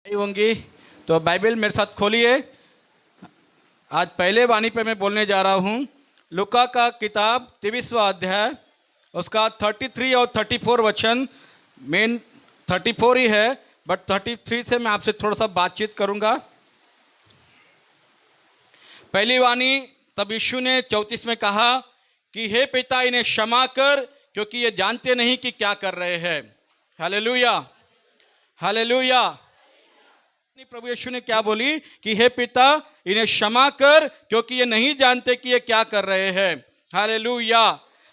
नहीं होंगी तो बाइबल मेरे साथ खोलिए। आज पहले वाणी पे मैं बोलने जा रहा हूँ। लुका का किताब 23वां अध्याय, उसका 33 और 34 वचन। मेन 34 ही है, बट 33 से मैं आपसे थोड़ा सा बातचीत करूंगा। पहली वाणी, तब यीशु ने 34 में कहा कि हे पिता, इन्हें क्षमा कर, क्योंकि ये जानते नहीं कि क्या कर रहे हैं। Hallelujah, hallelujah. प्रभु यीशु ने क्या बोली कि हे पिता, इन्हें क्षमा कर, क्योंकि ये नहीं जानते कि ये क्या कर रहे हैं। Hallelujah,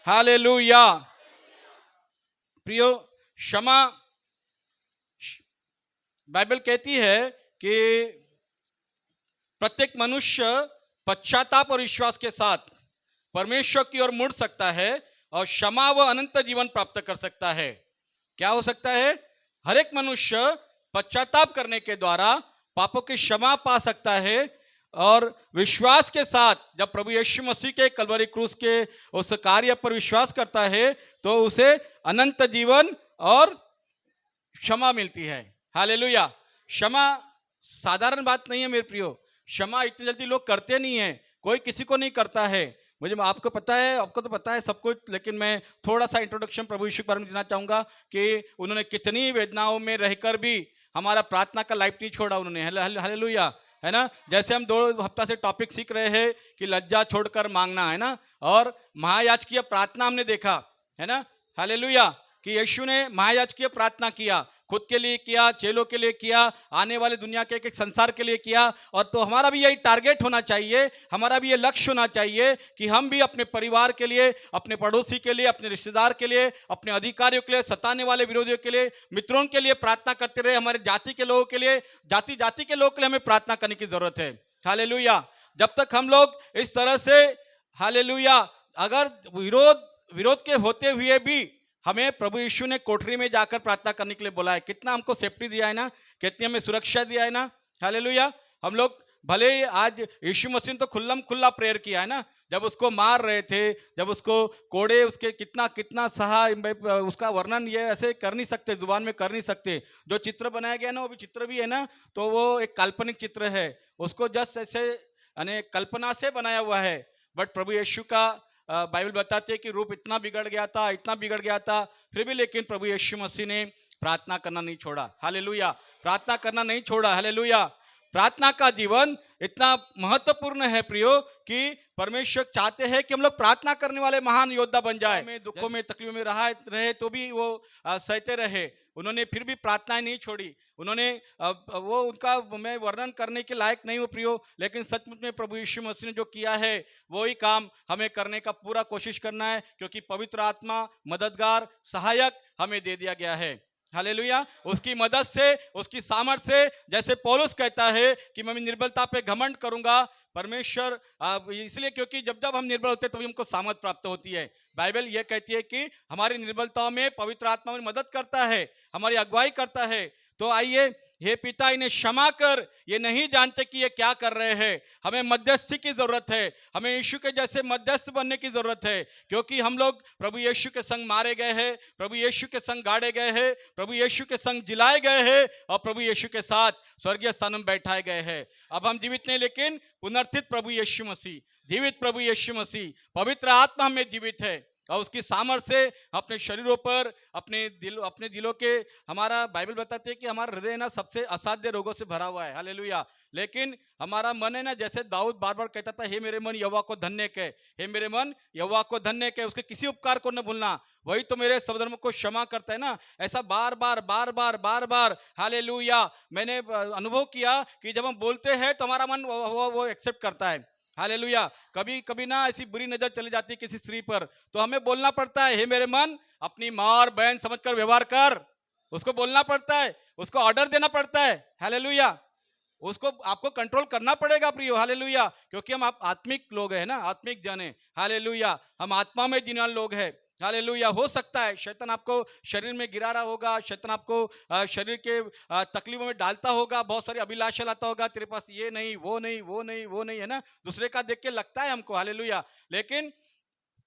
hallelujah. प्रियो, क्षमा, बाइबल कहती है कि प्रत्येक मनुष्य पश्चाताप और विश्वास के साथ परमेश्वर की ओर मुड़ सकता है और क्षमा व अनंत जीवन प्राप्त कर सकता है। क्या हो सकता है? हर एक मनुष्य पश्चाताप करने के द्वारा पापों की क्षमा पा सकता है और विश्वास के साथ जब प्रभु यीशु मसीह के कलवरी क्रूस के उस कार्य पर विश्वास करता है तो उसे अनंत जीवन और क्षमा मिलती है। हालेलुया। क्षमा साधारण बात नहीं है मेरे प्रियो। क्षमा इतनी जल्दी लोग करते नहीं है, कोई किसी को नहीं करता है। मुझे आपको पता है, आपको तो पता है सब कुछ, लेकिन मैं थोड़ा सा इंट्रोडक्शन प्रभु यीशु के बारे में देना चाहूंगा कि उन्होंने कितनी वेदनाओं में रहकर भी हमारा प्रार्थना का लाइफ नहीं छोड़ा उन्होंने। हालेलुया, है ना। जैसे हम 2 हफ्ता से टॉपिक सीख रहे हैं कि लज्जा छोड़कर मांगना, है ना, और महायाजकीय प्रार्थना हमने देखा, है ना। हालेलुया, कि यीशु ने महायाजकीय प्रार्थना किया, खुद के लिए किया, चेलों के लिए किया, आने वाले दुनिया के एक संसार के लिए किया। और तो हमारा भी यही टारगेट होना चाहिए, हमारा भी ये लक्ष्य होना चाहिए कि हम भी अपने परिवार के लिए, अपने पड़ोसी के लिए, अपने रिश्तेदार के लिए, अपने अधिकारियों के लिए, सताने वाले विरोधियों के लिए, मित्रों के लिए प्रार्थना करते रहे। हमारे जाति के लोगों के लिए, जाति जाति के लोगों के लिए हमें प्रार्थना करने की जरूरत है। हालेलुया। जब तक हम लोग इस तरह से, हालेलुया, अगर विरोध विरोध के होते हुए भी हमें प्रभु यीशु ने कोठरी में जाकर प्रार्थना करने के लिए बोला है, कितना हमको सेफ्टी दिया है ना, कितनी हमें सुरक्षा दिया है ना। हालेलुया। हम लोग भले ही आज यीशु मसीह ने तो खुल्लम खुल्ला प्रेयर किया है ना, जब उसको मार रहे थे, जब उसको कोड़े उसके कितना कितना सहा, उसका वर्णन ये ऐसे कर नहीं सकते, जुबान में कर नहीं सकते। जो चित्र बनाया गया ना, वो भी चित्र भी है ना, तो वो एक काल्पनिक चित्र है, उसको जस्ट ऐसे यानी कल्पना से बनाया हुआ है। बट प्रभु यीशु का बाइबल बताते हैं कि रूप इतना बिगड़ गया था, इतना बिगड़ गया था, फिर भी लेकिन प्रभु यीशु मसीह ने प्रार्थना करना नहीं छोड़ा। हालेलुया, प्रार्थना करना नहीं छोड़ा। हालेलुया। प्रार्थना का जीवन इतना महत्वपूर्ण है प्रियो कि परमेश्वर चाहते हैं कि हम लोग प्रार्थना करने वाले महान योद्धा बन जाए। में दुखों में तकलीफों में रहे तो भी वो सहते रहे, उन्होंने फिर भी प्रार्थनाएं नहीं छोड़ी। उन्होंने वो उनका मैं वर्णन करने के लायक नहीं हूँ प्रियो, लेकिन सचमुच में प्रभु यीशु मसीह ने जो किया है वही काम हमें करने का पूरा कोशिश करना है, क्योंकि पवित्र आत्मा मददगार सहायक हमें दे दिया गया है। हालेलुया। उसकी मदद से, उसकी सामर्थ्य से, जैसे पौलुस कहता है कि मैं निर्बलता पे घमंड करूंगा, परमेश्वर इसलिए क्योंकि जब जब हम निर्बल होते हैं तभी हमको सामर्थ प्राप्त होती है। बाइबल यह कहती है कि हमारी निर्बलताओं में पवित्र आत्मा में मदद करता है, हमारी अगुवाई करता है। तो आइए, हे पिता, इन्हें क्षमा कर, ये नहीं जानते कि ये क्या कर रहे हैं। हमें मध्यस्थी की जरूरत है, हमें यीशु के जैसे मध्यस्थ बनने की जरूरत है, क्योंकि हम लोग प्रभु यीशु के संग मारे गए हैं, प्रभु यीशु के संग गाड़े गए हैं, प्रभु यीशु के संग जिलाए गए हैं और प्रभु यीशु के साथ स्वर्गीय स्थान में बैठाए गए हैं। अब हम जीवित नहीं, लेकिन पुनर्थित प्रभु यीशु मसीह, जीवित प्रभु यीशु मसीह, पवित्र आत्मा हमें जीवित है और उसकी सामर्थ्य से अपने शरीरों पर, अपने दिलों के, हमारा बाइबल बताते हैं कि हमारा हृदय ना सबसे असाध्य रोगों से भरा हुआ है। हालेलुया। लेकिन हमारा मन है ना, जैसे दाऊद बार बार कहता था, हे मेरे मन यहोवा को धन्य कह, हे मेरे मन यहोवा को धन्य कह, उसके किसी उपकार को न भूलना, वही तो मेरे सब धर्म को क्षमा करता है ना। ऐसा बार बार बार बार बार बार, हालेलुया, मैंने अनुभव किया कि जब हम बोलते हैं तो हमारा मन वो एक्सेप्ट करता है। हालेलुया। कभी कभी ना ऐसी बुरी नजर चली जाती है किसी स्त्री पर, तो हमें बोलना पड़ता है, हे मेरे मन अपनी माँ और बहन समझकर व्यवहार कर। उसको बोलना पड़ता है, उसको ऑर्डर देना पड़ता है। हालेलुया। उसको आपको कंट्रोल करना पड़ेगा प्रियो। हालेलुया। क्योंकि हम आप आत्मिक लोग हैं ना, आत्मिक जन है। हालेलुया। हम आत्मा में जीने वाले लोग हैं। हालेलुया। हो सकता है शैतान आपको शरीर में गिरा रहा होगा, शैतान आपको शरीर के तकलीफों में डालता होगा, बहुत सारी अभिलाषा लाता होगा, तेरे पास ये नहीं, वो नहीं, वो नहीं, वो नहीं, है ना, दूसरे का देख के लगता है हमको। हालेलुया। लेकिन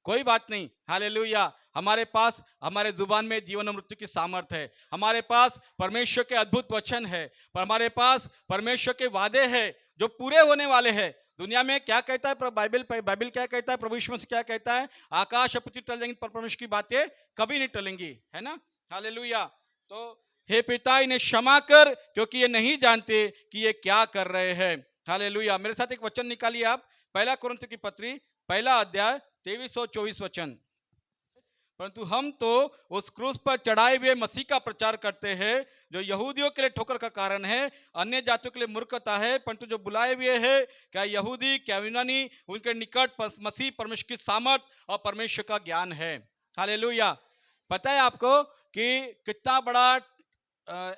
कोई बात नहीं, हालेलुया। हमारे पास हमारे जुबान में जीवन और मृत्यु की सामर्थ है, हमारे पास परमेश्वर के अद्भुत वचन है, पर हमारे पास परमेश्वर के वादे हैं जो पूरे होने वाले हैं। दुनिया में क्या कहता है बाइबल, बाइबल क्या कहता है, प्रभु यीशु मसीह क्या कहता है, आकाश और पृथ्वी टल जाएंगी पर परमेश्वर की बातें कभी नहीं टलेंगी, है ना। हालेलुया। तो हे पिता इन्हें क्षमा कर, क्योंकि ये नहीं जानते कि ये क्या कर रहे हैं। हालेलुया। मेरे साथ एक वचन निकालिए आप, पहला कुरिन्थियों की पत्री, पहला अध्याय 23 और 24 वचन। परंतु हम तो उस क्रूस पर चढ़ाए हुए मसीह का प्रचार करते हैं, जो यहूदियों के लिए ठोकर का कारण है, अन्य जातियों के लिए मूर्खता है, परंतु जो बुलाए हुए हैं, क्या यहूदी क्या यूनानी, उनके निकट मसीह परमेश्वर की सामर्थ और परमेश्वर का ज्ञान है। हालेलुया। पता है आपको कि कितना बड़ा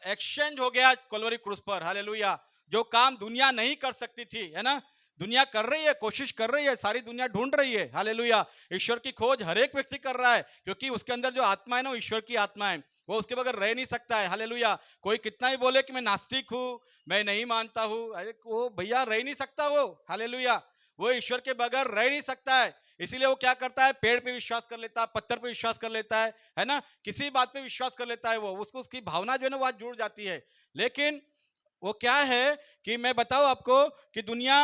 एक्सचेंज हो गया कलवरी क्रूस पर। हालेलुया। जो काम दुनिया नहीं कर सकती थी, है ना, दुनिया कर रही है, कोशिश कर रही है, सारी दुनिया ढूंढ रही है। हालेलुया। ईश्वर की खोज हर एक व्यक्ति कर रहा है, क्योंकि उसके अंदर जो आत्मा है ना, वो ईश्वर की आत्मा है, वो उसके बगैर रह नहीं सकता है। हालेलुया। कोई कितना ही बोले कि मैं नास्तिक हूं, मैं नहीं मानता हूं, अरे वो भैया रह नहीं सकता वो। हालेलुया। वो ईश्वर के बगैर रह नहीं सकता है। इसीलिए वो क्या करता है, पेड़ पे विश्वास कर लेता है, पत्थर पे विश्वास कर लेता है ना, किसी बात पे विश्वास कर लेता है। वो उसको उसकी भावना जो है ना वो आज जुड़ जाती है। लेकिन वो क्या है कि मैं बताऊं आपको कि दुनिया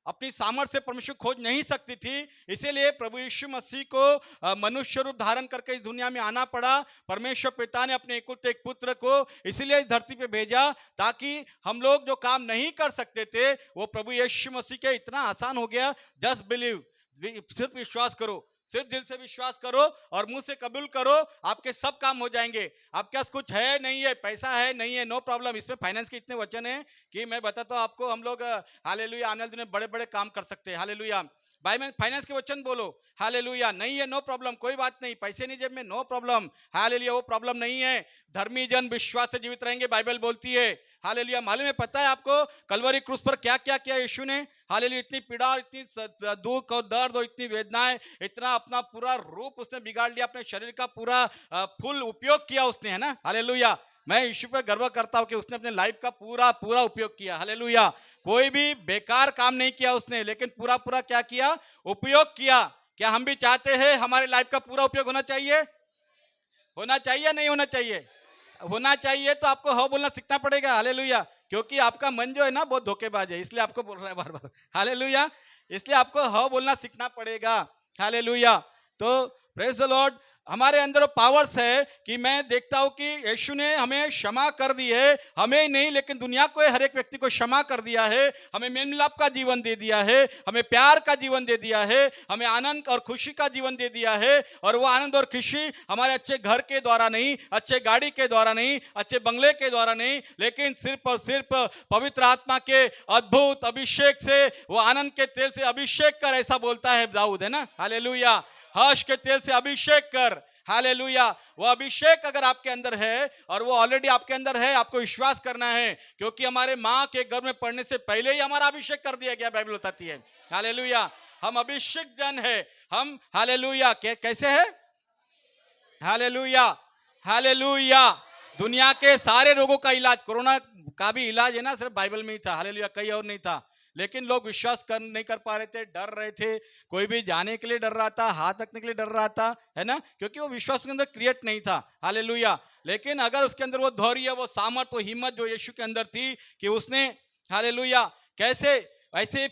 अपनी सामर्थ्य से परमेश्वर खोज नहीं सकती थी, इसीलिए प्रभु यीशु मसीह को मनुष्य रूप धारण करके इस दुनिया में आना पड़ा। परमेश्वर पिता ने अपने एकलौते एक पुत्र को इसीलिए इस धरती पे भेजा, ताकि हम लोग जो काम नहीं कर सकते थे वो प्रभु यीशु मसीह के इतना आसान हो गया। जस्ट बिलीव, सिर्फ विश्वास करो, सिर्फ दिल से विश्वास करो और मुंह से कबूल करो, आपके सब काम हो जाएंगे। आपके पास कुछ है नहीं है, पैसा है नहीं है, नो प्रॉब्लम। इसमें फाइनेंस के इतने वचन है कि मैं बताता हूँ आपको, हम लोग हालेलुया आने वाले दिनों में बड़े बड़े काम कर सकते हैं। हालेलुया। भाई मैं फाइनेंस के वचन बोलो, हालेलुया। नहीं है, नो प्रॉब्लम, कोई बात नहीं, पैसे नहीं जेब में, नो प्रॉब्लम। हालेलुया, वो प्रॉब्लम नहीं है। धर्मी जन विश्वास से जीवित रहेंगे, बाइबल बोलती है। हालेलुया। मालूम है, पता है आपको कलवरी क्रूस पर क्या क्या किया यीशु ने। हालेलुया। इतनी पीड़ा और इतनी दुख और दर्द और इतनी वेदनाएं, इतना अपना पूरा रूप उसने बिगाड़ लिया, अपने शरीर का पूरा फुल उपयोग किया उसने, है ना। हालेलुया। मैं यीशु पे गर्व करता हूं कि उसने अपने लाइफ का पूरा पूरा उपयोग किया। हालेलुया। कोई भी बेकार काम नहीं किया उसने, लेकिन पूरा पूरा क्या किया, उपयोग किया। क्या हम भी चाहते हैं हमारे लाइफ का पूरा उपयोग होना चाहिए? होना चाहिए नहीं होना चाहिए? होना चाहिए। तो आपको हाँ बोलना सीखना पड़ेगा। हालेलुया। क्योंकि आपका मन जो है ना बहुत धोखेबाज है, इसलिए आपको बोल रहा है बार बार। हालेलुया। इसलिए आपको हाँ बोलना सीखना पड़ेगा। हालेलुया। तो प्रेज द लॉर्ड। हमारे अंदर पावर्स है कि मैं देखता हूं कि यीशु ने हमें क्षमा कर दी है, हमें ही नहीं लेकिन दुनिया को, हर एक व्यक्ति को क्षमा कर दिया है, हमें मेल मिलाप का जीवन दे दिया है, हमें प्यार का जीवन दे दिया है, हमें आनंद और खुशी का जीवन दे दिया है। और वो आनंद और खुशी हमारे अच्छे घर के द्वारा नहीं, अच्छे गाड़ी के द्वारा नहीं, अच्छे बंगले के द्वारा नहीं, लेकिन सिर्फ और सिर्फ पवित्र आत्मा के अद्भुत अभिषेक से, वो आनंद के तेल से अभिषेक कर, ऐसा बोलता है दाऊद, है ना। हालेलुया। हर्ष के तेल से अभिषेक कर। हालेलुया। वो अभिषेक अगर आपके अंदर है, और वो ऑलरेडी आपके अंदर है, आपको विश्वास करना है, क्योंकि हमारे माँ के गर्भ में पड़ने से पहले ही हमारा अभिषेक कर दिया गया, बाइबल बताती है। हालेलुया। हम अभिषेक जन है। हम हालेलुया कैसे है? हालेलुया। हालेलुया। दुनिया के सारे रोगों का इलाज, कोरोना का भी इलाज है ना, सिर्फ बाइबल में ही था। हालेलुया। कहीं और नहीं था। लेकिन लोग विश्वास कर नहीं कर पा रहे थे, डर रहे थे, कोई भी जाने के लिए डर रहा था, हाथ रखने के लिए डर रहा था, है ना, क्योंकि वो विश्वास के अंदर क्रिएट नहीं था। हालेलुया। लेकिन अगर उसके अंदर वो धैर्य, वो सामर्थ, वो हिम्मत जो यीशु के अंदर थी, कि उसने हालेलुया कैसे ऐसे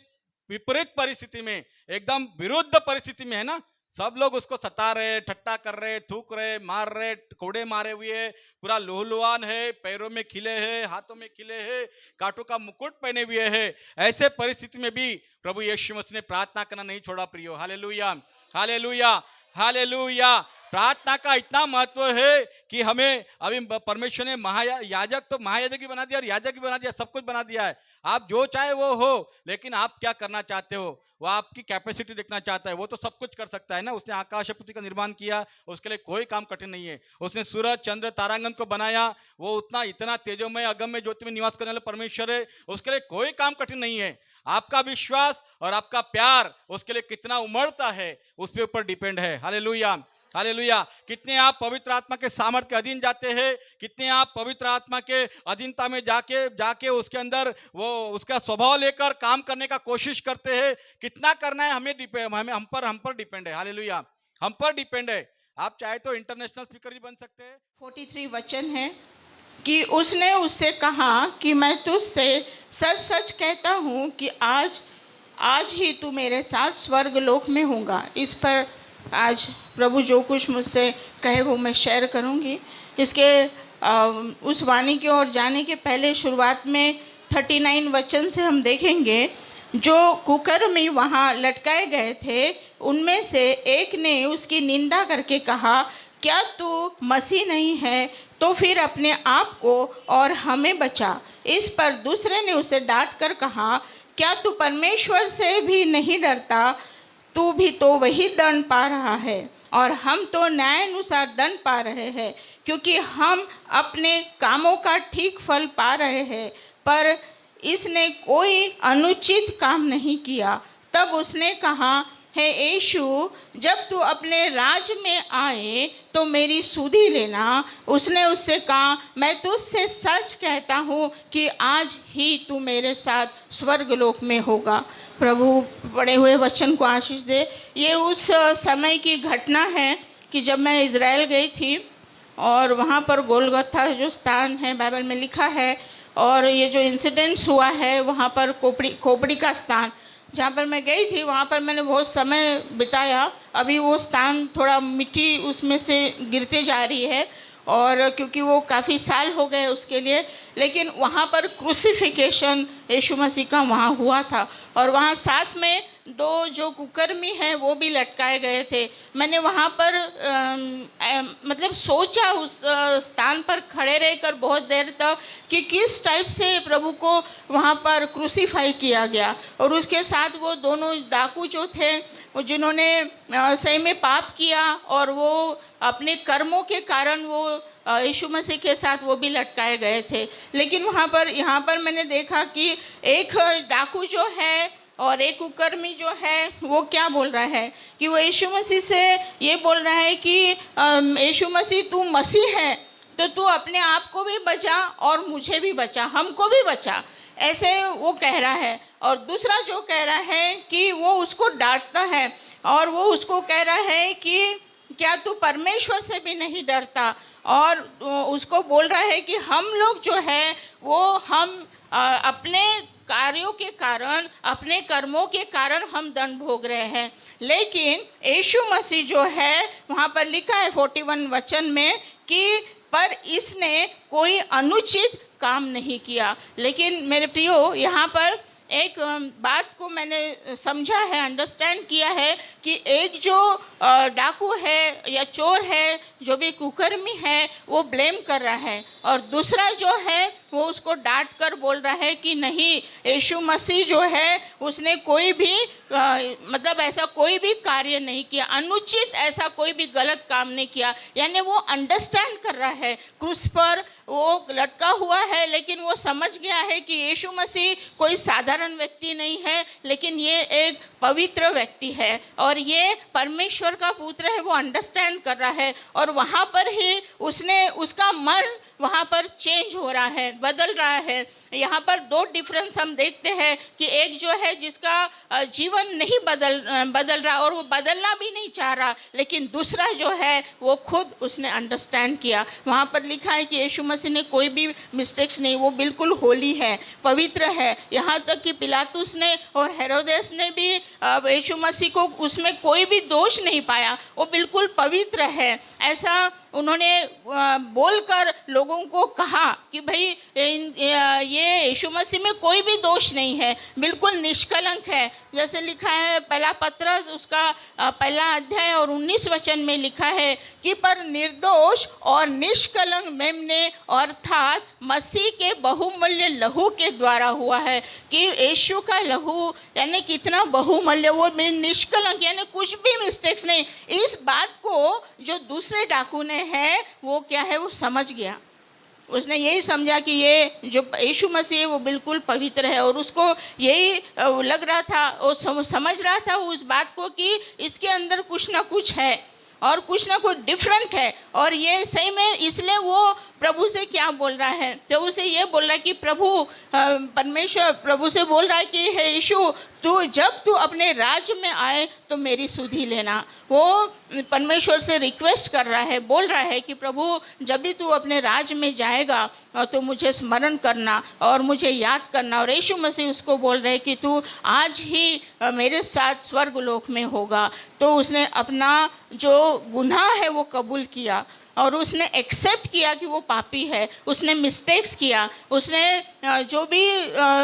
विपरीत परिस्थिति में, एकदम विरुद्ध परिस्थिति में, है ना, सब लोग उसको सता रहे, ठट्टा कर रहे, थूक रहे, मार रहे, कोड़े मारे हुए, पूरा लोहलुहान है, पैरों में खिले हैं, हाथों में खिले हैं, कांटों का मुकुट पहने हुए हैं। ऐसे परिस्थिति में भी प्रभु यीशु मसीह ने प्रार्थना करना नहीं छोड़ा प्रियो। हालेलुया। हालेलुया। हालेलुया। प्रार्थना का इतना महत्व है कि हमें अभी परमेश्वर ने महायाजक, तो महायाजक भी बना दिया और याजक भी बना दिया, सब कुछ बना दिया है। आप जो चाहे वो हो, लेकिन आप क्या करना चाहते हो, वो आपकी कैपेसिटी देखना चाहता है। वो तो सब कुछ कर सकता है ना, उसने आकाश पृथ्वी का निर्माण किया, उसके लिए कोई काम कठिन नहीं है। उसने सूरज चंद्र तारांगन को बनाया, वो उतना इतना तेजोमय अगम्य ज्योति में निवास करने वाला परमेश्वर है, उसके लिए कोई काम कठिन नहीं है। आपका विश्वास और आपका प्यार उसके लिए कितना उमड़ता है, उसके ऊपर डिपेंड है। हालेलुया। हालेलुया। कितने आप पवित्र आत्मा के सामर्थ्य के अधीन जाते हैं, कितने आप पवित्र आत्मा के अधीनता में जाके जाके उसके अंदर वो उसका स्वभाव लेकर काम करने का कोशिश करते हैं। कितना करना है हमें हम पर डिपेंड है। हालेलुया। हम पर डिपेंड है। आप चाहे तो इंटरनेशनल स्पीकर भी बन सकते हैं। 43 वचन है कि उसने उससे कहा कि मैं तुझसे सच सच कहता हूँ कि आज आज ही तू मेरे साथ स्वर्ग लोक में होगा। इस पर आज प्रभु जो कुछ मुझसे कहे वो मैं शेयर करूँगी। इसके उस वाणी की ओर जाने के पहले शुरुआत में 39 वचन से हम देखेंगे जो कुकर्मी वहाँ लटकाए गए थे उनमें से एक ने उसकी निंदा करके कहा, क्या तू मसीह नहीं है तो फिर अपने आप को और हमें बचा। इस पर दूसरे ने उसे डांट कर कहा, क्या तू परमेश्वर से भी नहीं डरता? तू भी तो वही दंड पा रहा है और हम तो न्याय अनुसार दंड पा रहे हैं, क्योंकि हम अपने कामों का ठीक फल पा रहे हैं। पर इसने कोई अनुचित काम नहीं किया। तब उसने कहा, हे यीशु, जब तू अपने राज में आए तो मेरी सुधि लेना। उसने उससे कहा, मैं तुझसे सच कहता हूँ कि आज ही तू मेरे साथ स्वर्गलोक में होगा। प्रभु पढ़े हुए वचन को आशीष दे। ये उस समय की घटना है कि जब मैं इज़राइल गई थी और वहाँ पर गोलगोथा जो स्थान है बाइबल में लिखा है, और ये जो इंसिडेंट्स हुआ है वहाँ पर खोपड़ी का स्थान जहाँ पर मैं गई थी वहाँ पर मैंने बहुत समय बिताया। अभी वो स्थान थोड़ा मिट्टी उसमें से गिरते जा रही है, और क्योंकि वो काफ़ी साल हो गए उसके लिए, लेकिन वहाँ पर क्रूसिफिकेशन यीशु मसीह का वहाँ हुआ था। और वहाँ साथ में दो जो कुकर्मी हैं वो भी लटकाए गए थे। मैंने वहाँ पर मतलब सोचा उस स्थान पर खड़े रहकर बहुत देर तक कि किस टाइप से प्रभु को वहाँ पर क्रूसीफाई किया गया। और उसके साथ वो दोनों डाकू जो थे वो जिन्होंने सही में पाप किया और वो अपने कर्मों के कारण वो यीशु मसीह के साथ वो भी लटकाए गए थे। लेकिन यहाँ पर मैंने देखा कि एक डाकू जो है और एक कुकर्मी जो है वो क्या बोल रहा है कि वो यीशु मसीह से ये बोल रहा है कि यीशु मसीह तू मसीह है तो तू अपने आप को भी बचा और मुझे भी बचा, हमको भी बचा, ऐसे वो कह रहा है। और दूसरा जो कह रहा है कि वो उसको डांटता है और वो उसको कह रहा है कि क्या तू परमेश्वर से भी नहीं डरता, और उसको बोल रहा है कि हम लोग जो है वो हम अपने कार्यों के कारण, अपने कर्मों के कारण हम दंड भोग रहे हैं। लेकिन यीशु मसीह जो है वहाँ पर लिखा है 41 वचन में कि पर इसने कोई अनुचित काम नहीं किया। लेकिन मेरे प्रियो यहाँ पर एक बात को मैंने समझा है, अंडरस्टैंड किया है कि एक जो डाकू है या चोर है, जो भी कुकर्मी है, वो ब्लेम कर रहा है, और दूसरा जो है वो उसको डांट कर बोल रहा है कि नहीं, यीशु मसीह जो है उसने कोई भी मतलब ऐसा कोई भी कार्य नहीं किया, अनुचित ऐसा कोई भी गलत काम नहीं किया। यानी वो अंडरस्टैंड कर रहा है, क्रूस पर वो लटका हुआ है, लेकिन वो समझ गया है कि यीशु मसीह कोई साधारण व्यक्ति नहीं है, लेकिन ये एक पवित्र व्यक्ति है और ये परमेश्वर का पुत्र है। वो अंडरस्टैंड कर रहा है और वहाँ पर ही उसका मन वहाँ पर चेंज हो रहा है, बदल रहा है। यहाँ पर दो डिफरेंस हम देखते हैं कि एक जो है जिसका जीवन नहीं बदल रहा और वो बदलना भी नहीं चाह रहा, लेकिन दूसरा जो है वो खुद उसने अंडरस्टैंड किया। वहाँ पर लिखा है कि यीशु मसीह ने कोई भी मिस्टेक्स नहीं, वो बिल्कुल होली है, पवित्र है। यहाँ तक कि पिलातुस ने और हेरोदेस ने भी यीशु मसीह को उसमें कोई भी दोष नहीं पाया, वो बिल्कुल पवित्र है, ऐसा उन्होंने बोलकर लोगों को कहा कि भाई ये यीशु मसीह में कोई भी दोष नहीं है, बिल्कुल निष्कलंक है। जैसे लिखा है पहला पत्रस उसका पहला अध्याय और 19 वचन में लिखा है कि पर निर्दोष और निष्कलंक मेमने अर्थात मसीह के बहुमूल्य लहू के द्वारा हुआ है। कि यीशु का लहू यानी कितना बहुमूल्य, वो निष्कलंक यानी कुछ भी मिस्टेक्स नहीं। इस बात को जो दूसरे डाकू ने है वो क्या है, वो समझ गया। उसने यही समझा कि ये जो यीशु मसीह है वो बिल्कुल पवित्र है, और उसको यही लग रहा था, वो समझ रहा था उस बात को कि इसके अंदर कुछ ना कुछ है और कुछ ना कुछ डिफरेंट है। और ये सही में इसलिए वो प्रभु से क्या बोल रहा है? प्रभु से ये बोल रहा है कि परमेश्वर प्रभु से बोल रहा है कि हे यीशु, जब तू अपने राज्य में आए तो मेरी सुधि लेना। वो परमेश्वर से रिक्वेस्ट कर रहा है, बोल रहा है कि प्रभु जब भी तू अपने राज्य में जाएगा तो मुझे स्मरण करना और मुझे याद करना। और यीशु मसीह उसको बोल रहे कि तू आज ही मेरे साथ स्वर्ग लोक में होगा। तो उसने अपना जो गुनाह है वो कबूल किया और उसने एक्सेप्ट किया कि वो पापी है। उसने मिस्टेक्स किया, उसने जो भी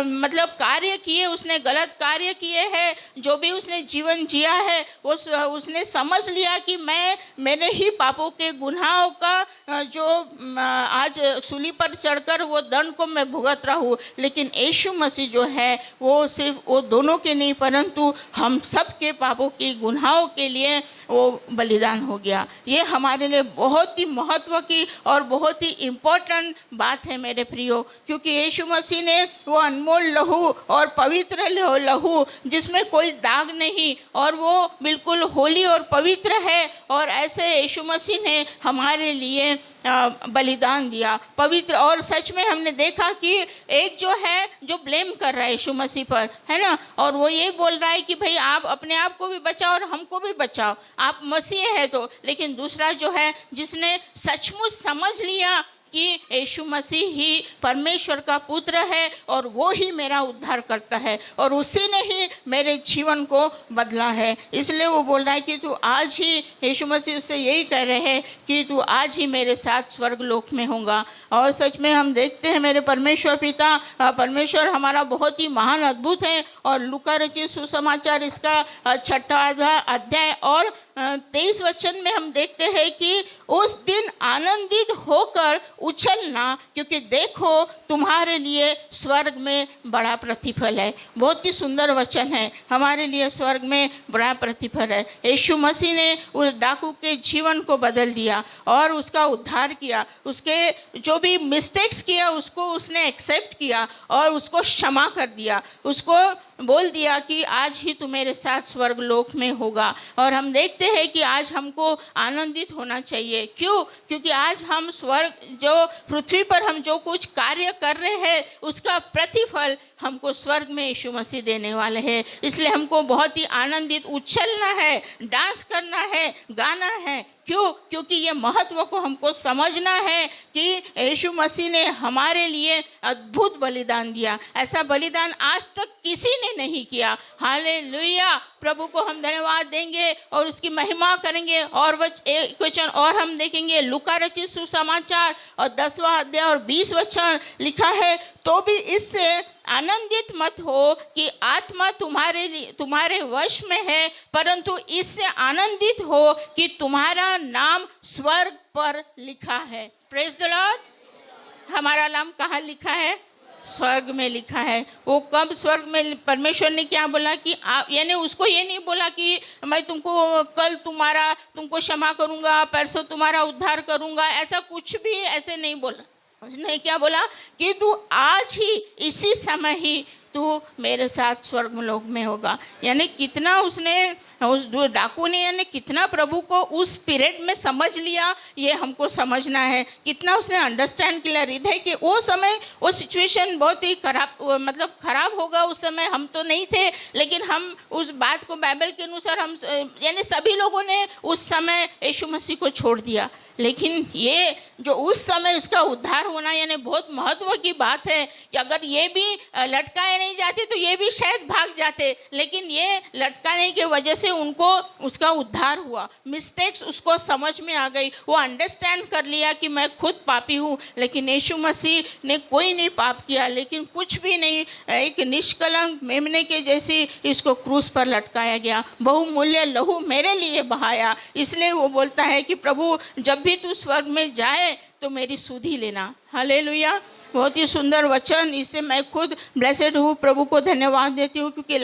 मतलब कार्य किए, उसने गलत कार्य किए हैं, जो भी उसने जीवन जिया है वो उसने समझ लिया कि मेरे ही पापों के गुनाहों का जो आज सूली पर चढ़कर वो दंड को मैं भुगत रहा हूँ। लेकिन यीशु मसीह जो है वो सिर्फ वो दोनों के नहीं परंतु हम सब के पापों के गुनाहों के लिए वो बलिदान हो गया। ये हमारे लिए बहुत ही महत्व की और बहुत ही इम्पोर्टेंट बात है मेरे प्रियो, क्योंकि यीशु मसीह ने वो अनमोल लहू और पवित्र लहू जिसमें कोई दाग नहीं और वो बिल्कुल होली और पवित्र है, और ऐसे यीशु मसीह ने हमारे लिए बलिदान दिया पवित्र। और सच में हमने देखा कि एक जो है जो ब्लेम कर रहा है यीशु मसीह पर, है ना, और वो ये बोल रहा है कि भाई आप अपने आप को भी बचाओ और हमको भी बचाओ, आप मसीह है तो। लेकिन दूसरा जो है जिसने सचमुच समझ लिया कि यीशु मसीह ही परमेश्वर का पुत्र है और वो ही मेरा उद्धार करता है और उसी ने ही मेरे जीवन को बदला है, इसलिए वो बोल रहा है कि तू आज ही, यीशु मसीह उससे यही कह रहे हैं कि तू आज ही मेरे साथ स्वर्ग लोक में होगा। और सच में हम देखते हैं मेरे परमेश्वर पिता, परमेश्वर हमारा बहुत ही महान अद्भुत है। और लूका रचित सुसमाचार इसका 6वां अध्याय और 23 वचन में हम देखते हैं कि उस दिन आनंदित होकर उछलना, क्योंकि देखो तुम्हारे लिए स्वर्ग में बड़ा प्रतिफल है। बहुत ही सुंदर वचन है, हमारे लिए स्वर्ग में बड़ा प्रतिफल है। यीशु मसीह ने उस डाकू के जीवन को बदल दिया और उसका उद्धार किया, उसके जो भी मिस्टेक्स किया उसको उसने एक्सेप्ट किया और उसको क्षमा कर दिया, उसको बोल दिया कि आज ही तू मेरे साथ स्वर्ग लोक में होगा। और हम देखते हैं कि आज हमको आनंदित होना चाहिए। क्यों? क्योंकि आज हम स्वर्ग, जो पृथ्वी पर हम जो कुछ कार्य कर रहे हैं उसका प्रतिफल हमको स्वर्ग में यीशु मसीह देने वाले हैं। इसलिए हमको बहुत ही आनंदित उछलना है, डांस करना है, गाना है। क्यों? क्योंकि ये महत्व को हमको समझना है कि यीशु मसीह ने हमारे लिए अद्भुत बलिदान दिया। ऐसा बलिदान आज तक किसी ने नहीं किया। हालेलुया, प्रभु को हम धन्यवाद देंगे और उसकी महिमा करेंगे। और एक वचन और हम देखेंगे, लूका रचित सुसमाचार और 10वां अध्याय और 20 वचन लिखा है, तो भी इससे आनंदित मत हो कि आत्मा तुम्हारे वश में है, परंतु इससे आनंदित हो कि तुम्हारा नाम स्वर्ग पर लिखा है। Praise the Lord. हमारा नाम कहाँ लिखा है? स्वर्ग में लिखा है। वो कब स्वर्ग में? परमेश्वर ने क्या बोला कि आप, यानी उसको ये नहीं बोला कि मैं तुमको कल तुमको क्षमा करूंगा, परसों तुम्हारा उद्धार करूंगा, ऐसा कुछ भी ऐसे नहीं बोला। उसने क्या बोला कि तू आज ही इसी समय ही तू मेरे साथ स्वर्ग लोक में होगा। यानी कितना उसने, उस डाकू ने यानी कितना प्रभु को उस पीरियड में समझ लिया, ये हमको समझना है। कितना उसने अंडरस्टैंड किया हृदय के वो समय, वो सिचुएशन बहुत ही खराब होगा। उस समय हम तो नहीं थे, लेकिन हम उस बात को बाइबल के अनुसार हम यानी सभी लोगों ने उस समय यीशु मसीह को छोड़ दिया। लेकिन ये जो उस समय इसका उद्धार होना यानी बहुत महत्व की बात है कि अगर ये भी लटकाए नहीं जाते तो ये भी शायद भाग जाते, लेकिन ये लटकाने की वजह से उनको उसका उद्धार हुआ। मिस्टेक्स उसको समझ में आ गई, वो अंडरस्टैंड कर लिया कि मैं खुद पापी हूँ, लेकिन यीशु मसीह ने कोई नहीं पाप किया, लेकिन कुछ भी नहीं, एक निष्कलंक मेमने के जैसी इसको क्रूस पर लटकाया गया, बहुमूल्य लहू मेरे लिए बहाया। इसलिए वो बोलता है कि प्रभु जब भी तू स्वर्ग में जाए तो मेरी सुधि लेना। हालेलुया, बहुत ही सुंदर वचन, इससे मैं खुद ब्लेसेड हूँ, प्रभु को धन्यवाद देती हूँ। क्योंकि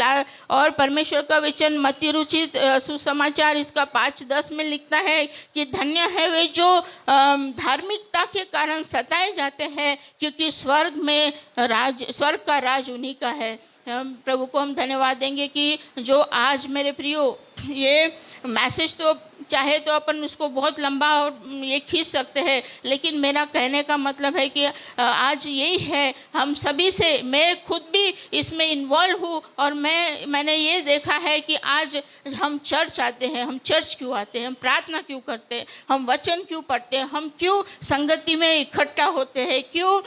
और परमेश्वर का वचन मत्ती रचित सुसमाचार इसका 5:10 में लिखता है कि धन्य है वे जो धार्मिकता के कारण सताए जाते हैं, क्योंकि स्वर्ग का राज उन्हीं का है। प्रभु को हम धन्यवाद देंगे कि जो आज मेरे प्रियो ये मैसेज तो चाहे तो अपन उसको बहुत लंबा और ये खींच सकते हैं, लेकिन मेरा कहने का मतलब है कि आज यही है, हम सभी से, मैं खुद भी इसमें इन्वॉल्व हूँ और मैंने ये देखा है कि आज हम चर्च आते हैं, हम चर्च क्यों आते हैं, हम प्रार्थना क्यों करते हैं, हम वचन क्यों पढ़ते हैं, हम क्यों संगति में इकट्ठा होते हैं, क्यों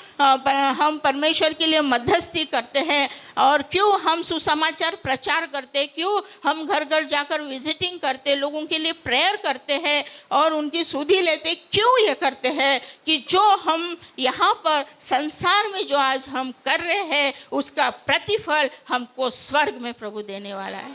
हम परमेश्वर के लिए मध्यस्थी करते हैं, और क्यों हम सुसमाचार प्रचार करते हैं, क्यों हम घर घर जाकर विजिटिंग करते, लोगों के लिए प्रेयर करते हैं और उनकी सुधि लेते, क्यों ये करते हैं कि जो हम यहाँ पर संसार में जो आज हम कर रहे हैं उसका प्रतिफल हमको स्वर्ग में प्रभु देने वाला है।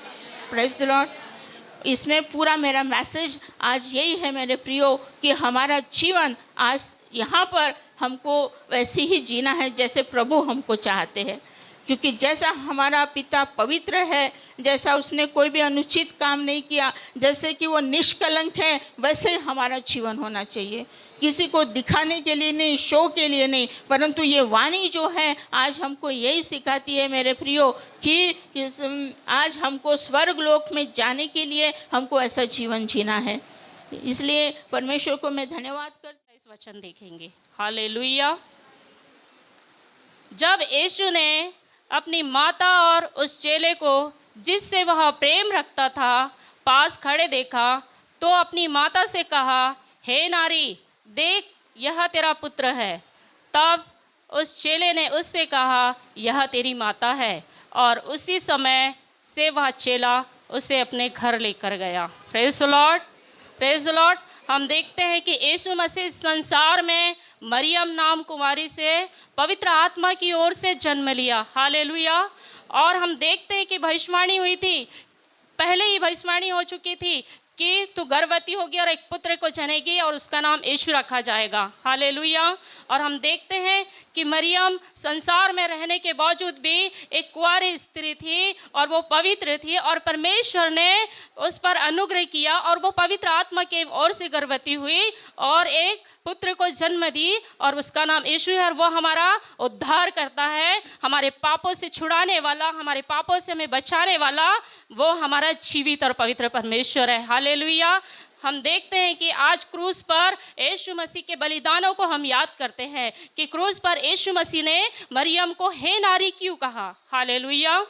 Praise the Lord. इसमें पूरा मेरा मैसेज आज यही है मेरे प्रियो, कि हमारा जीवन आज यहाँ पर हमको वैसे ही जीना है जैसे प्रभु हमको चाहते हैं, क्योंकि जैसा हमारा पिता पवित्र है, जैसा उसने कोई भी अनुचित काम नहीं किया, जैसे कि वो निष्कलंक है, वैसे ही हमारा जीवन होना चाहिए। किसी को दिखाने के लिए नहीं, शो के लिए नहीं, परंतु ये वाणी जो है आज हमको यही सिखाती है मेरे प्रियो कि आज हमको स्वर्ग लोक में जाने के लिए हमको ऐसा जीवन जीना है। इसलिए परमेश्वर को मैं धन्यवाद करती हूँ। इस वचन देखेंगे। हालेलुया। जब यीशु ने अपनी माता और उस चेले को जिससे वह प्रेम रखता था पास खड़े देखा, तो अपनी माता से कहा, हे नारी, देख यह तेरा पुत्र है। तब उस चेले ने उससे कहा, यह तेरी माता है, और उसी समय से वह चेला उसे अपने घर लेकर गया। Praise the Lord, praise the Lord. हम देखते हैं कि यीशु मसीह संसार में मरियम नाम कुमारी से पवित्र आत्मा की ओर से जन्म लिया। हालेलुया। और हम देखते हैं कि भविष्यवाणी हुई थी, पहले ही भविष्यवाणी हो चुकी थी कि तू गर्भवती होगी और एक पुत्र को जनेगी और उसका नाम यीशु रखा जाएगा। हालेलुया। और हम देखते हैं कि मरियम संसार में रहने के बावजूद भी एक कुंवारी स्त्री थी और वो पवित्र थी, और परमेश्वर ने उस पर अनुग्रह किया और वो पवित्र आत्मा के ओर से गर्भवती हुई और एक पुत्र को जन्म दी, और उसका नाम यीशु है। और वो हमारा उद्धार करता है, हमारे पापों से छुड़ाने वाला, हमारे पापों से हमें बचाने वाला, वो हमारा जीवित और पवित्र परमेश्वर है। हालेलुया। हम देखते हैं कि आज क्रूस पर यीशु मसीह के बलिदानों को हम याद करते हैं कि क्रूस पर यीशु मसीह ने मरियम को हे नारी क्यों कहा। हालेलुया।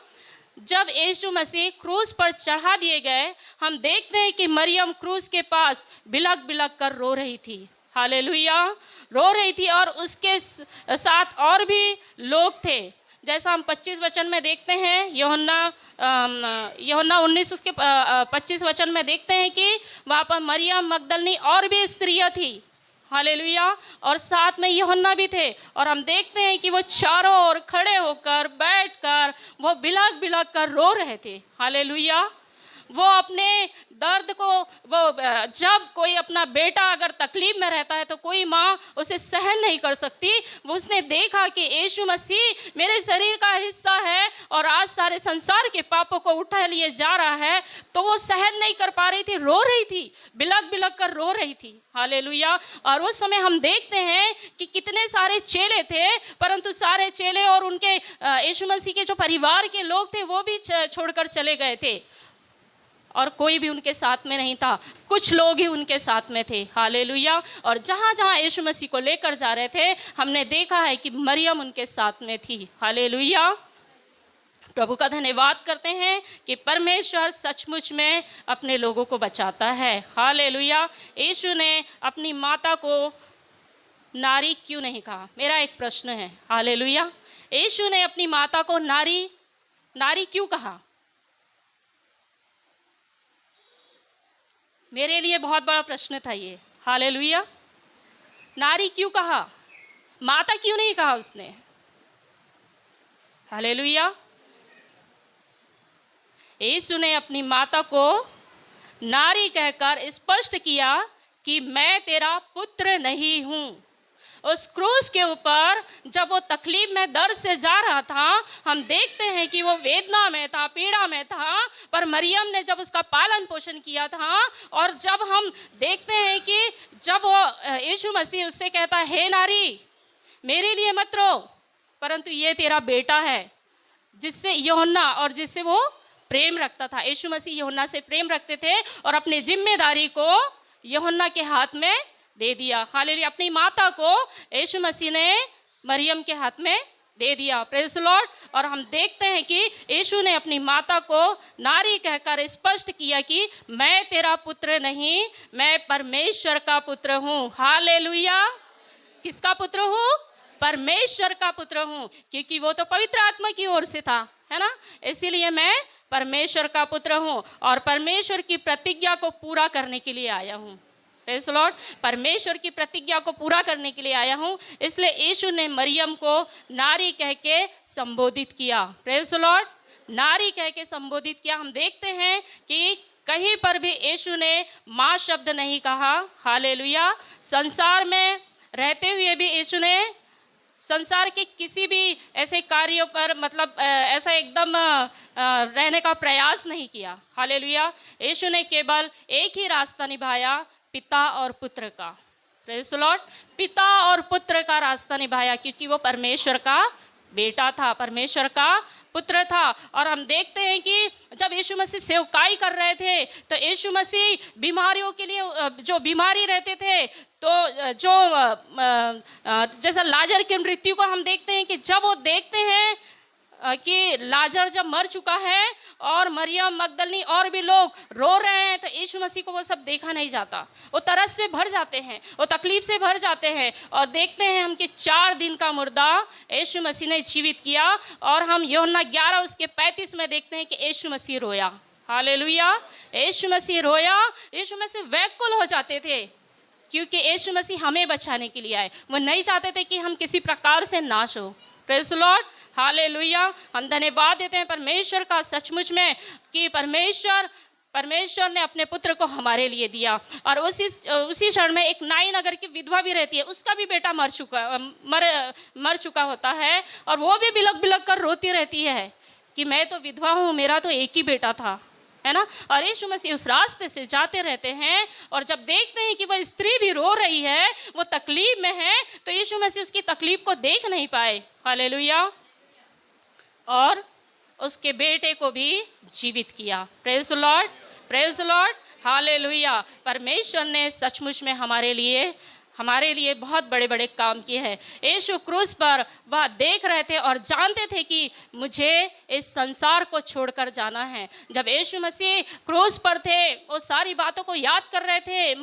जब यीशु मसीह क्रूस पर चढ़ा दिए गए, हम देखते हैं कि मरियम क्रूस के पास बिलक बिलक कर रो रही थी। हालेलुया, रो रही थी, और उसके साथ और भी लोग थे। जैसा हम 25 वचन में देखते हैं, यूहन्ना 19 उसके 25 वचन में देखते हैं कि वहाँ पर मरियम मगदलनी और भी स्त्रियाँ थी। हालेलुया। और साथ में यूहन्ना भी थे, और हम देखते हैं कि वो चारों ओर खड़े होकर, बैठकर वो बिलक बिलक कर रो रहे थे। हालेलुया। वो अपने दर्द को, वो जब कोई अपना बेटा अगर तकलीफ में रहता है तो कोई माँ उसे सहन नहीं कर सकती। वो उसने देखा कि यीशु मसीह मेरे शरीर का हिस्सा है और आज सारे संसार के पापों को उठा लिए जा रहा है, तो वो सहन नहीं कर पा रही थी, रो रही थी, बिलक बिलक कर रो रही थी। हालेलुया। और उस समय हम देखते हैं कि कितने सारे चेले थे, परंतु सारे चेले और उनके यीशु मसीह के जो परिवार के लोग थे वो भी छोड़कर चले गए थे, और कोई भी उनके साथ में नहीं था, कुछ लोग ही उनके साथ में थे। हालेलुया। और जहाँ जहाँ यीशु मसीह को लेकर जा रहे थे, हमने देखा है कि मरियम उनके साथ में थी। हालेलुया। प्रभु का धन्यवाद करते हैं कि परमेश्वर सचमुच में अपने लोगों को बचाता है। हालेलुया। यीशु ने अपनी माता को नारी क्यों नहीं कहा? मेरा एक प्रश्न है। हालेलुया। यीशु ने अपनी माता को नारी क्यों कहा? मेरे लिए बहुत बड़ा प्रश्न था ये। हालेलुया। नारी क्यों कहा? माता क्यों नहीं कहा उसने? हालेलुया। यीशु ने अपनी माता को नारी कहकर स्पष्ट किया कि मैं तेरा पुत्र नहीं हूं। उस क्रूस के ऊपर जब वो तकलीफ में दर्द से जा रहा था, हम देखते हैं कि वो वेदना में था, पीड़ा में था, पर मरियम ने जब उसका पालन पोषण किया था, और जब हम देखते हैं कि जब वो यीशु मसीह उससे कहता है, हे नारी, मेरे लिए मत रो, परंतु ये तेरा बेटा है, जिससे यूहन्ना और जिससे वो प्रेम रखता था। यीशु मसीह यूहन्ना से प्रेम रखते थे और अपनी जिम्मेदारी को यूहन्ना के हाथ में दे दिया। हालेलुया। अपनी माता को यीशु मसीह ने मरियम के हाथ में दे दिया। Praise the Lord. और हम देखते हैं कि यीशु ने अपनी माता को नारी कहकर स्पष्ट किया कि मैं तेरा पुत्र नहीं, मैं परमेश्वर का पुत्र हूँ। हालेलुया। किसका पुत्र हूँ? परमेश्वर का पुत्र हूँ, क्योंकि वो तो पवित्र आत्मा की ओर से था, है ना। इसीलिए मैं परमेश्वर का पुत्र हूँ और परमेश्वर की प्रतिज्ञा को पूरा करने के लिए आया हूँ। Praise the Lord. परमेश्वर की प्रतिज्ञा को पूरा करने के लिए आया हूँ। इसलिए यीशु ने मरियम को नारी कह के संबोधित किया। Praise the Lord. नारी कह के संबोधित किया। हम देखते हैं कि कहीं पर भी यीशु ने माँ शब्द नहीं कहा। हालेलुया। संसार में रहते हुए भी यीशु ने संसार के किसी भी ऐसे कार्यों पर मतलब ऐसा एकदम रहने का प्रयास नहीं किया। हालेलुया। यीशु ने केवल एक ही रास्ता निभाया, पिता और पुत्र का। Praise the Lord. पिता और पुत्र का रास्ता निभाया, क्योंकि वो परमेश्वर का बेटा था, परमेश्वर का पुत्र था। और हम देखते हैं कि जब यीशु मसीह सेवकाई कर रहे थे तो यीशु मसीह बीमारियों के लिए जो बीमारी रहते थे, तो जो जैसा लाजर की मृत्यु को हम देखते हैं कि जब वो देखते हैं कि लाजर जब मर चुका है और मरियम मगदलनी और भी लोग रो रहे हैं, तो यीशु मसीह को वो सब देखा नहीं जाता। वो तरस से भर जाते हैं, वो तकलीफ से भर जाते हैं। और देखते हैं हम कि 4 दिन का मुर्दा यीशु मसीह ने जीवित किया। और हम यूहन्ना 11 उसके 35 में देखते हैं कि यीशु मसीह रोया। हालेलुया। यीशु मसीह रोया। यीशु मसीह व्याकुल हो जाते थे, क्योंकि यीशु मसीह हमें बचाने के लिए आए। वो नहीं चाहते थे कि हम किसी प्रकार से नाश हो। Praise the Lord. हालेलुया। हम धन्यवाद देते हैं परमेश्वर का सचमुच में कि परमेश्वर ने अपने पुत्र को हमारे लिए दिया। और उसी क्षण में एक नाई नगर की विधवा भी रहती है, उसका भी बेटा मर चुका होता है, और वो भी बिलक बिलक कर रोती रहती है कि मैं तो विधवा हूँ, मेरा तो एक ही बेटा था, है ना। और यीशु मसीह उस रास्ते से जाते रहते हैं, और जब देखते हैं कि वह स्त्री भी रो रही है, वो तकलीफ में है, तो यीशु मसीह उसकी तकलीफ को देख नहीं पाए। हालेलुया। और उसके बेटे को भी जीवित किया। Praise the Lord. Praise the Lord. Hallelujah. परमेश्वर ने सचमुच में हमारे लिए बहुत बड़े बड़े काम किए हैं। यीशु क्रूस पर वह देख रहे थे और जानते थे कि मुझे इस संसार को छोड़कर जाना है। जब यीशु मसीह क्रूस पर थे, वो सारी बातों को याद कर रहे थे।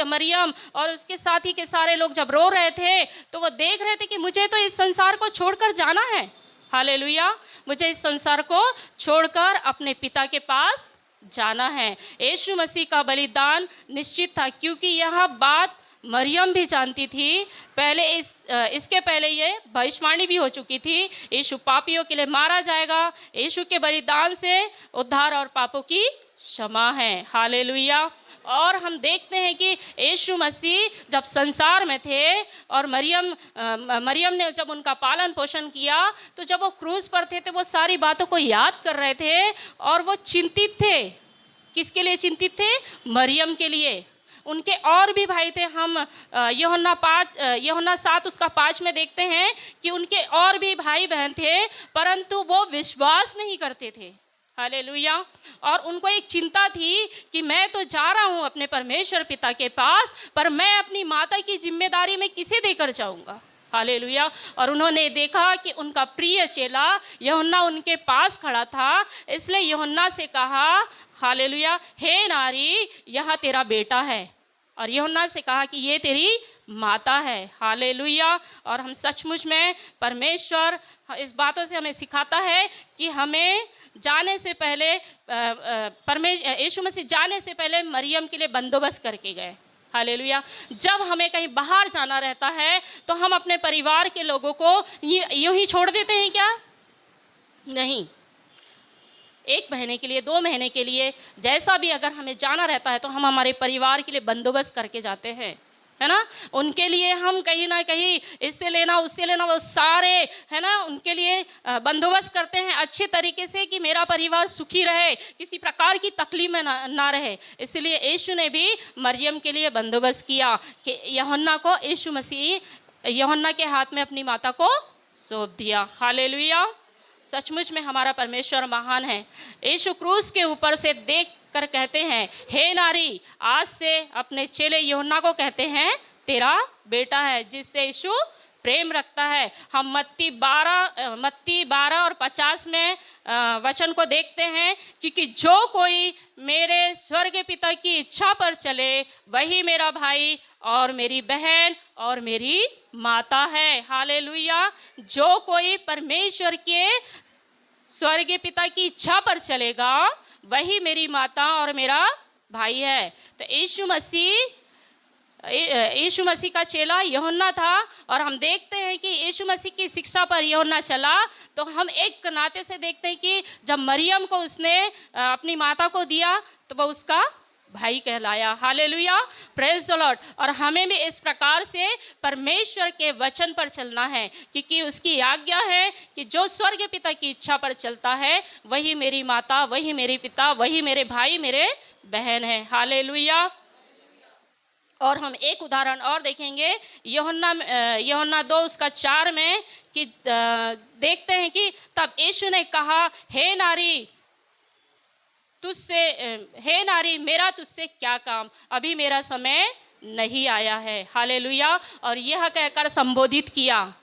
मरियम और उसके साथी के सारे लोग जब रो रहे थे, तो वो देख रहे थे कि मुझे तो इस संसार को छोड़कर जाना है। हालेलुया। मुझे इस संसार को छोड़कर अपने पिता के पास जाना है। यीशु मसीह का बलिदान निश्चित था, क्योंकि यह बात मरियम भी जानती थी। पहले इसके पहले ये भविष्यवाणी भी हो चुकी थी, यीशु पापियों के लिए मारा जाएगा। यीशु के बलिदान से उद्धार और पापों की क्षमा है। हालेलुया। और हम देखते हैं कि यीशु मसीह जब संसार में थे और मरियम ने जब उनका पालन पोषण किया, तो जब वो क्रूस पर थे तो वो सारी बातों को याद कर रहे थे और वो चिंतित थे। किसके लिए चिंतित थे? मरियम के लिए। उनके और भी भाई थे। हम यूहन्ना 7 उसका 5 में देखते हैं कि उनके और भी भाई बहन थे, परंतु वो विश्वास नहीं करते थे। हालेलुया। और उनको एक चिंता थी कि मैं तो जा रहा हूँ अपने परमेश्वर पिता के पास, पर मैं अपनी माता की जिम्मेदारी में किसे देकर जाऊँगा। हालेलुया। और उन्होंने देखा कि उनका प्रिय चेला यूहन्ना उनके पास खड़ा था, इसलिए यूहन्ना से कहा, हालेलुया, हे नारी, यह तेरा बेटा है। और यूहन्ना से कहा कि ये तेरी माता है। हालेलुया। और हम सचमुच में परमेश्वर इस बातों से हमें सिखाता है कि हमें जाने से पहले यीशु मसीह जाने से पहले मरियम के लिए बंदोबस्त करके गए। हालेलुया। जब हमें कहीं बाहर जाना रहता है तो हम अपने परिवार के लोगों को यूं ही छोड़ देते हैं क्या? नहीं। 1 महीने के लिए, 2 महीने के लिए, जैसा भी अगर हमें जाना रहता है तो हम हमारे परिवार के लिए बंदोबस्त करके जाते हैं, है ना। उनके लिए हम कहीं ना कहीं इससे लेना उससे लेना वो सारे, है ना, उनके लिए बंदोबस्त करते हैं अच्छे तरीके से कि मेरा परिवार सुखी रहे, किसी प्रकार की तकलीफ में ना रहे। इसलिए यीशु ने भी मरियम के लिए बंदोबस्त किया कि यूहन्ना को यूहन्ना के हाथ में अपनी माता को सौंप दिया। हालेलुया। सचमुच में हमारा परमेश्वर महान है। यीशु क्रूस के ऊपर से देख कर कहते हैं, हे नारी, आज से अपने चेले यूहन्ना को कहते हैं तेरा बेटा है, जिससे यीशु प्रेम रखता है। हम मत्ती 12 और 50 में वचन को देखते हैं, क्योंकि जो कोई मेरे स्वर्ग पिता की इच्छा पर चले वही मेरा भाई और मेरी बहन और मेरी माता है। हालेलुया। जो कोई परमेश्वर के स्वर्गीय पिता की इच्छा पर चलेगा वही मेरी माता और मेरा भाई है। तो यीशु मसीह का चेला यूहन्ना था, और हम देखते हैं कि यीशु मसीह की शिक्षा पर यूहन्ना चला। तो हम एक नाते से देखते हैं कि जब मरियम को उसने अपनी माता को दिया तो वह उसका भाई कहलाया। Hallelujah, praise the Lord. और हमें भी इस प्रकार से परमेश्वर के वचन पर चलना है, क्योंकि उसकी आज्ञा है कि जो स्वर्ग पिता की इच्छा पर चलता है वही मेरी माता, वही मेरे पिता, वही मेरे भाई, मेरे बहन है। हालेलुया। और हम एक उदाहरण और देखेंगे यूहन्ना 2:4 में कि देखते हैं कि तब यीशु ने कहा, हे नारी मेरा तुझसे क्या काम, अभी मेरा समय नहीं आया है। हालेलुया। और यह कहकर संबोधित किया,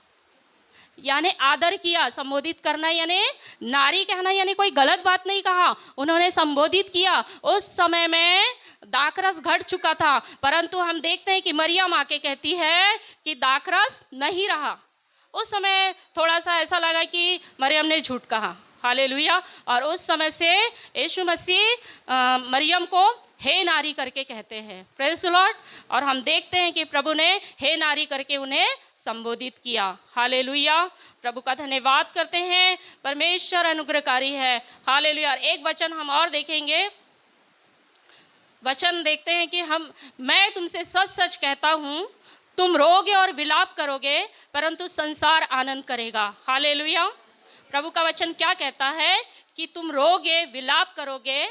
यानी आदर किया। संबोधित करना यानी नारी कहना, यानी कोई गलत बात नहीं कहा, उन्होंने संबोधित किया। उस समय में दाखरस घट चुका था, परंतु हम देखते हैं कि मरियम आके कहती है कि दाखरस नहीं रहा। उस समय थोड़ा सा ऐसा लगा कि मरियम ने झूठ कहा। हालेलुया। और उस समय से यीशु मसीह मरियम को हे नारी करके कहते हैं। Praise the Lord. और हम देखते हैं कि प्रभु ने हे नारी करके उन्हें संबोधित किया। हालेलुया। प्रभु का धन्यवाद करते हैं, परमेश्वर अनुग्रहकारी है। हालेलुया। एक वचन हम और देखेंगे, वचन देखते हैं कि मैं तुमसे सच सच कहता हूँ, तुम रोगे और विलाप करोगे परंतु संसार आनंद करेगा। हालेलुया। प्रभु का वचन क्या कहता है कि तुम रोगे, विलाप करोगे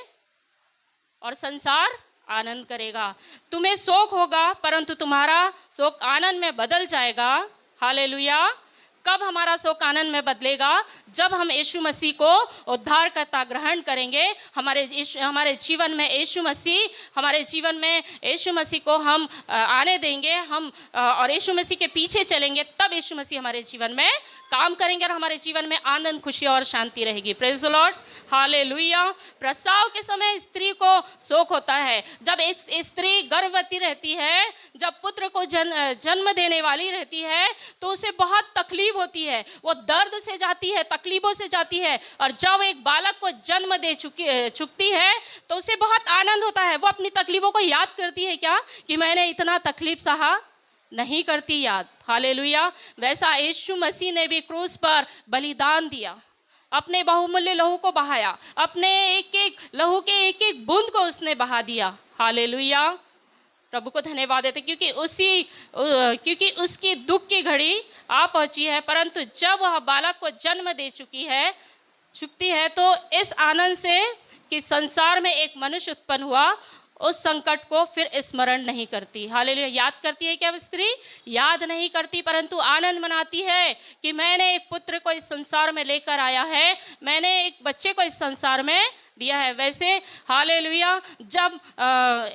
और संसार आनंद करेगा। तुम्हें शोक होगा परंतु तुम्हारा शोक आनंद में बदल जाएगा। हालेलुया। कब हमारा शोक आनंद में बदलेगा? जब हम यीशु मसीह को उद्धारकर्ता ग्रहण करेंगे। हमारे जीवन में यीशु मसीह को हम आने देंगे, हम और यीशु मसीह के पीछे चलेंगे, तब यीशु मसीह हमारे जीवन में काम करेंगे और हमारे जीवन में आनंद, खुशी और शांति रहेगी। Praise the Lord. हालेलुया। प्रसव के समय स्त्री को शोक होता है। जब एक स्त्री गर्भवती रहती है, जब पुत्र को जन्म देने वाली रहती है, तो उसे बहुत तकलीफ होती है, वो दर्द से जाती है, तकलीफों से जाती है। और जब एक बालक को जन्म दे चुकती है तो उसे बहुत आनंद होता है। वो अपनी तकलीफों को याद करती है क्या कि मैंने इतना तकलीफ सहा, नहीं करती याद। हालेलुया। वैसा यीशु मसीह ने भी क्रूस पर बलिदान दिया, अपने बहुमूल्य लहू को बहाया, अपने एक एक लहू के एक एक बूंद को उसने बहा दिया। हालेलुया। प्रभु को धन्यवाद देते, क्योंकि उसकी दुख की घड़ी आ पहुंची है। परंतु जब वह बालक को जन्म दे चुकती है तो इस आनंद से कि संसार में एक मनुष्य उत्पन्न हुआ, उस संकट को फिर स्मरण नहीं करती। हालेलुया। याद करती है क्या स्त्री? याद नहीं करती, परंतु आनंद मनाती है कि मैंने एक पुत्र को इस संसार में लेकर आया है, मैंने एक बच्चे को इस संसार में दिया है। वैसे हालेलुया, जब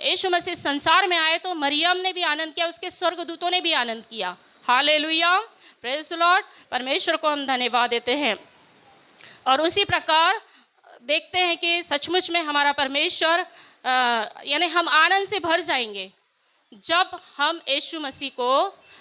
यीशु मसीह संसार में आए तो मरियम ने भी आनंद किया, उसके स्वर्गदूतों ने भी आनंद किया। हालेलुया। Praise the Lord. परमेश्वर को हम धन्यवाद देते हैं। और उसी प्रकार देखते हैं कि सचमुच में हमारा परमेश्वर यानी हम आनंद से भर जाएंगे जब हम यीशु मसीह को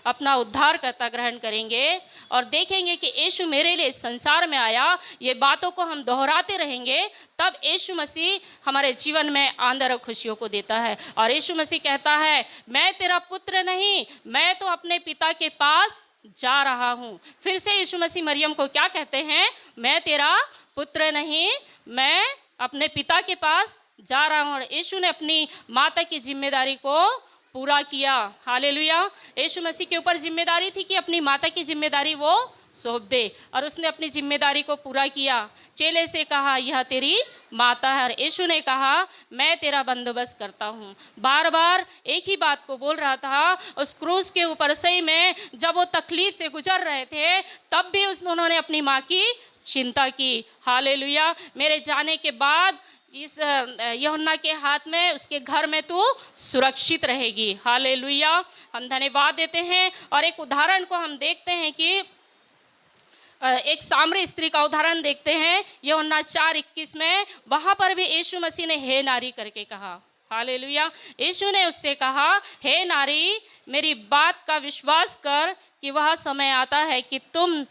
अपना उद्धारकर्ता ग्रहण करेंगे और देखेंगे कि यीशु मेरे लिए संसार में आया। ये बातों को हम दोहराते रहेंगे, तब यीशु मसीह हमारे जीवन में आनंद और खुशियों को देता है। और यीशु मसीह कहता है, मैं तेरा पुत्र नहीं, मैं तो अपने पिता के पास जा रहा हूँ। फिर से यीशु मसीह मरियम को क्या कहते हैं? मैं तेरा पुत्र नहीं, मैं अपने पिता के पास जा रहा हूँ। और यीशु ने अपनी माता की जिम्मेदारी को पूरा किया। हालेलुया। यीशु मसीह के ऊपर जिम्मेदारी थी कि अपनी माता की जिम्मेदारी वो सौंप दे, और उसने अपनी जिम्मेदारी को पूरा किया। चेले से कहा, यह तेरी माता है, और यीशु ने कहा, मैं तेरा बंदोबस्त करता हूँ। बार बार एक ही बात को बोल रहा था। उस क्रूस के ऊपर सही में जब वो तकलीफ से गुजर रहे थे, तब भी उन्होंने अपनी माँ की चिंता की। हालेलुया। मेरे जाने के बाद इस यूहन्ना के हाथ में, उसके घर में तू सुरक्षित रहेगी। हालेलुया। हम धन्यवाद देते हैं। और एक उदाहरण को हम देखते हैं कि एक सामरी स्त्री का उदाहरण देखते हैं यूहन्ना 4:21 में। वहां पर भी यीशु मसीह ने हे नारी करके कहा। हालेलुया। यीशु ने उससे कहा, हे नारी, मेरी बात का विश्वास कर कि वह समय आता है कि तुम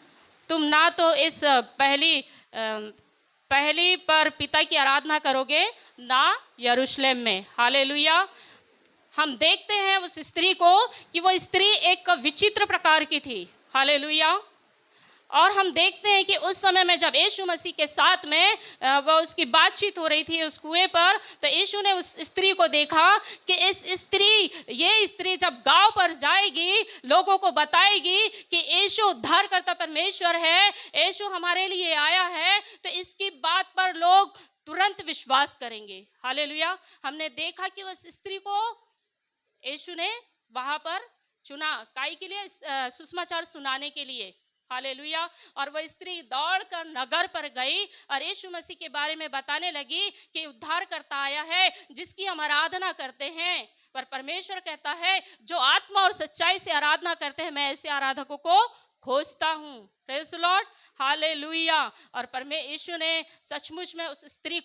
ना तो इस पहली पर पिता की आराधना करोगे, ना यरूशलेम में। हालेलुया। हम देखते हैं उस स्त्री को कि वो स्त्री एक विचित्र प्रकार की थी। हालेलुया। और हम देखते हैं कि उस समय में जब यीशु मसीह के साथ में वो उसकी बातचीत हो रही थी उस कुएं पर, तो यीशु ने उस स्त्री को देखा कि ये स्त्री जब गांव पर जाएगी, लोगों को बताएगी कि यीशु उद्धार करता परमेश्वर है, यीशु हमारे लिए आया है, तो इसकी बात पर लोग तुरंत विश्वास करेंगे। हालेलुया। हमने देखा कि उस स्त्री को यीशु ने वहां पर चुना, काई के लिए? सुसमाचार सुनाने के लिए। हालेलुया। और वह स्त्री दौड़कर नगर पर गई और यीशु मसीह के बारे में बताने लगी कि उद्धार करता आया है, जिसकी हम आराधना करते हैं। पर परमेश्वर कहता है, जो आत्मा और सच्चाई से आराधना करते हैं, मैं ऐसे आराधकों को खोजता हूँ। Praise the Lord. हालेलुया। और यीशु ने सचमुच में उस स्त्री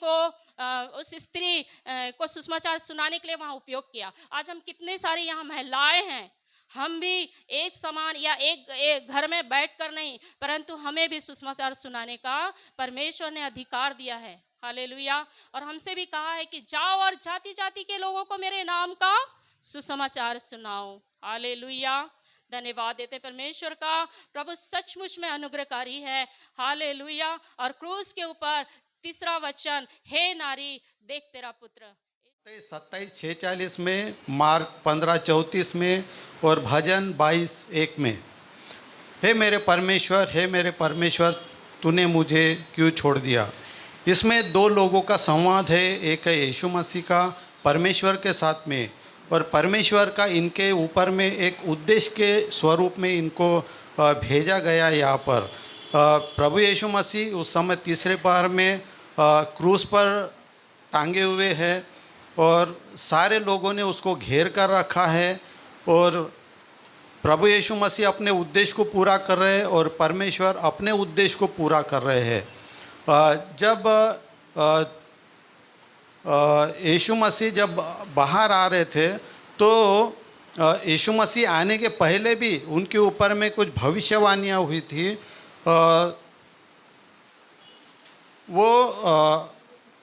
को सुसमाचार सुनाने के लिए वहां उपयोग किया। आज हम कितने सारे यहाँ महिलाएं हैं, हम भी एक समान या एक घर में बैठकर नहीं, परंतु हमें भी सुसमाचार सुनाने का परमेश्वर ने अधिकार दिया है। हालेलुया। और हमसे भी कहा है कि जाओ और जाति जाति के लोगों को मेरे नाम का सुसमाचार सुनाओ। हालेलुया। धन्यवाद देते परमेश्वर का। प्रभु सचमुच में अनुग्रहकारी है। हालेलुया। और क्रूस के ऊपर तीसरा वचन, हे नारी, देख तेरा पुत्र। 27:46 में, मार्क 15:34 में और भजन 22:1 में, हे मेरे परमेश्वर, तूने मुझे क्यों छोड़ दिया। इसमें दो लोगों का संवाद है। एक है यीशु मसीह का परमेश्वर के साथ में, और परमेश्वर का इनके ऊपर में एक उद्देश्य के स्वरूप में इनको भेजा गया। यहाँ पर प्रभु यीशु मसीह उस समय तीसरे पहर में क्रूस पर टांगे हुए हैं और सारे लोगों ने उसको घेर कर रखा है, और प्रभु यीशु मसीह अपने उद्देश्य को पूरा कर रहे हैं और परमेश्वर अपने उद्देश्य को पूरा कर रहे हैं। जब यीशु मसीह जब बाहर आ रहे थे, तो यीशु मसीह आने के पहले भी उनके ऊपर में कुछ भविष्यवाणियाँ हुई थी। वो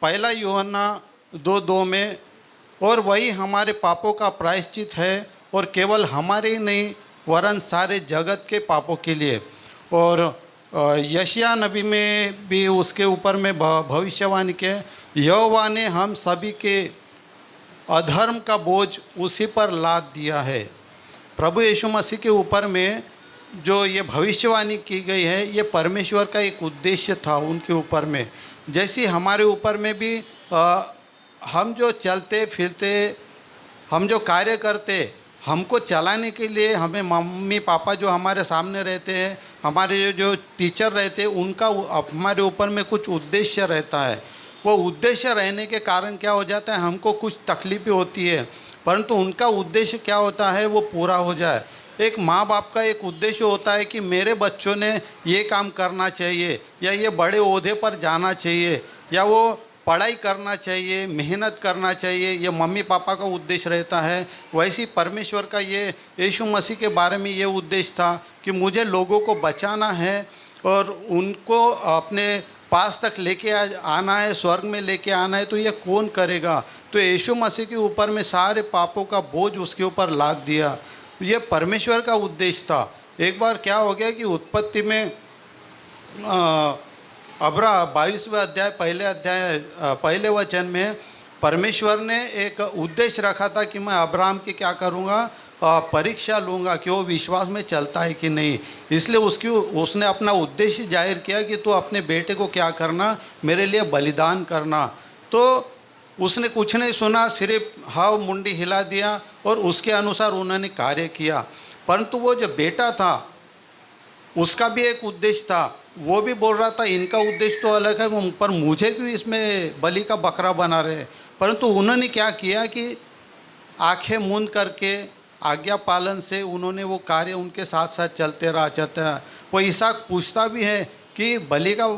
पहला यूहन्ना 2:2 में, और वही हमारे पापों का प्रायश्चित है, और केवल हमारे ही नहीं वरन सारे जगत के पापों के लिए। और यशायाह नबी में भी उसके ऊपर में भविष्यवाणी के, यहोवा ने हम सभी के अधर्म का बोझ उसी पर लाद दिया है। प्रभु यीशु मसीह के ऊपर में जो ये भविष्यवाणी की गई है, ये परमेश्वर का एक उद्देश्य था उनके ऊपर में। जैसे हमारे ऊपर में भी हम जो चलते फिरते, हम जो कार्य करते, हमको चलाने के लिए हमें मम्मी पापा जो हमारे सामने रहते हैं, हमारे जो टीचर रहते हैं, उनका हमारे ऊपर में कुछ उद्देश्य रहता है। वो उद्देश्य रहने के कारण क्या हो जाता है, हमको कुछ तकलीफ़ें होती है, परंतु उनका उद्देश्य क्या होता है, वो पूरा हो जाए। एक माँ बाप का एक उद्देश्य होता है कि मेरे बच्चों ने ये काम करना चाहिए, या ये बड़े ओहदे पर जाना चाहिए, या वो पढ़ाई करना चाहिए, मेहनत करना चाहिए, ये मम्मी पापा का उद्देश्य रहता है। वैसे ही परमेश्वर का ये यीशु मसीह के बारे में ये उद्देश्य था कि मुझे लोगों को बचाना है और उनको अपने पास तक लेके आना है, स्वर्ग में लेके आना है। तो ये कौन करेगा? तो यीशु मसीह के ऊपर में सारे पापों का बोझ उसके ऊपर लाद दिया। ये परमेश्वर का उद्देश्य था। एक बार क्या हो गया कि उत्पत्ति में 22वें अध्याय पहले वचन में परमेश्वर ने एक उद्देश्य रखा था कि मैं अब्राहम की क्या करूँगा, परीक्षा लूँगा कि वो विश्वास में चलता है कि नहीं। इसलिए उसने अपना उद्देश्य जाहिर किया कि तू अपने बेटे को क्या करना, मेरे लिए बलिदान करना। तो उसने कुछ नहीं सुना, सिर्फ हाँ मुंडी हिला दिया और उसके अनुसार उन्होंने कार्य किया। परंतु वो जो बेटा था उसका भी एक उद्देश्य था वो भी बोल रहा था इनका उद्देश्य तो अलग है, पर मुझे क्यों इसमें बलि का बकरा बना रहे। परंतु उन्होंने क्या किया कि आंखें मूंद करके आज्ञा पालन से उन्होंने वो कार्य उनके साथ साथ चलते रहा। वो इसहाक पूछता भी है कि बलि का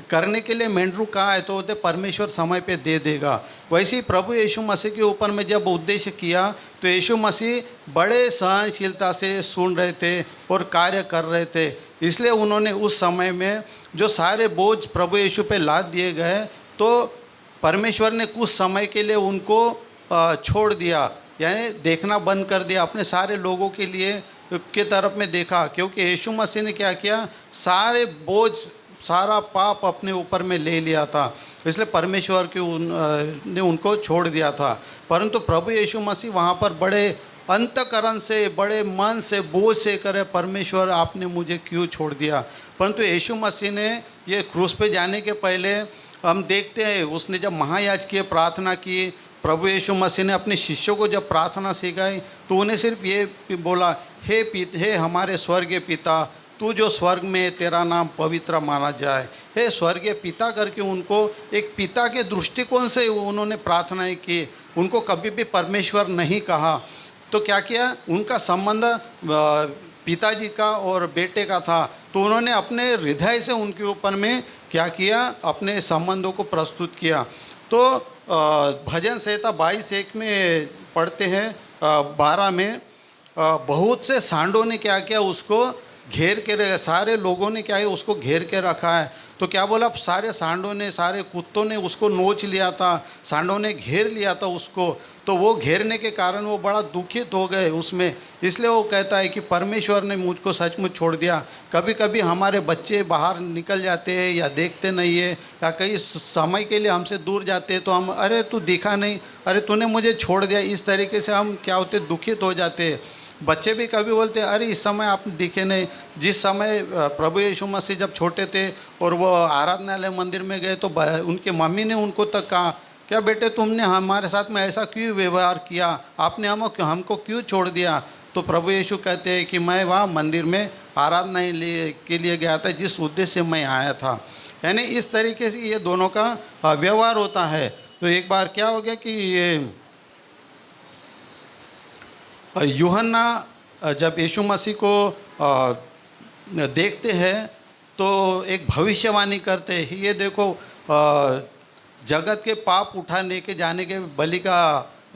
करने के लिए मेंढरू कहाँ है, तो बोलते परमेश्वर समय पे दे देगा। वैसे ही प्रभु यीशु मसीह के ऊपर में जब उद्देश्य किया तो यीशु मसीह बड़े सहनशीलता से सुन रहे थे और कार्य कर रहे थे। इसलिए उन्होंने उस समय में जो सारे बोझ प्रभु यीशु पे लाद दिए गए, तो परमेश्वर ने कुछ समय के लिए उनको छोड़ दिया, यानी देखना बंद कर दिया, अपने सारे लोगों के लिए के तरफ में देखा। क्योंकि यीशु मसीह ने क्या किया, सारे बोझ सारा पाप अपने ऊपर में ले लिया था, इसलिए परमेश्वर ने उनको छोड़ दिया था। परंतु प्रभु यीशु मसीह वहाँ पर बड़े अंतकरण से, बड़े मन से, बोझ से करे, परमेश्वर आपने मुझे क्यों छोड़ दिया। परंतु यीशु मसीह ने ये क्रूस पे जाने के पहले हम देखते हैं, उसने जब महायाजकीय प्रार्थना की, प्रभु यीशु मसीह ने अपने शिष्यों को जब प्रार्थना सिखाई तो उन्हें सिर्फ ये बोला, हे हमारे स्वर्गीय पिता, तू जो स्वर्ग में, तेरा नाम पवित्र माना जाए। हे स्वर्गीय पिता करके उनको एक पिता के दृष्टिकोण से उन्होंने प्रार्थनाएं की। उनको कभी भी परमेश्वर नहीं कहा। तो क्या किया, उनका संबंध पिताजी का और बेटे का था, तो उन्होंने अपने हृदय से उनके ऊपर में क्या किया, अपने संबंधों को प्रस्तुत किया। तो भजन संहिता 22:1 में पढ़ते हैं, 12 में, बहुत से सांडों ने क्या किया, उसको घेर के, सारे लोगों ने क्या है उसको घेर के रखा है। तो क्या बोला, सारे सांडों ने, सारे कुत्तों ने उसको नोच लिया था, सांडों ने घेर लिया था उसको। तो वो घेरने के कारण वो बड़ा दुखित हो गए उसमें। इसलिए वो कहता है कि परमेश्वर ने मुझको सचमुच छोड़ दिया। कभी कभी हमारे बच्चे बाहर निकल जाते हैं या देखते नहीं है, या कई समय के लिए हमसे दूर जाते हैं, तो हम, अरे तू दिखा नहीं, अरे तूने मुझे छोड़ दिया, इस तरीके से हम क्या होते, दुखित हो जाते हैं। बच्चे भी कभी बोलते हैं, अरे इस समय आप दिखे नहीं। जिस समय प्रभु यीशु मसीह जब छोटे थे और वो आराधनालय मंदिर में गए, तो उनके मम्मी ने उनको तक कहा, क्या बेटे तुमने हमारे साथ में ऐसा क्यों व्यवहार किया, आपने हमको क्यों छोड़ दिया। तो प्रभु यीशु कहते हैं कि मैं वहाँ मंदिर में आराधना के लिए गया था, जिस उद्देश्य से मैं आया था। यानी इस तरीके से ये दोनों का व्यवहार होता है। तो एक बार क्या हो गया कि ये यूहन्ना जब यीशु मसीह को देखते हैं तो एक भविष्यवाणी करते हैं, ये देखो जगत के पाप उठाने के जाने के बलि का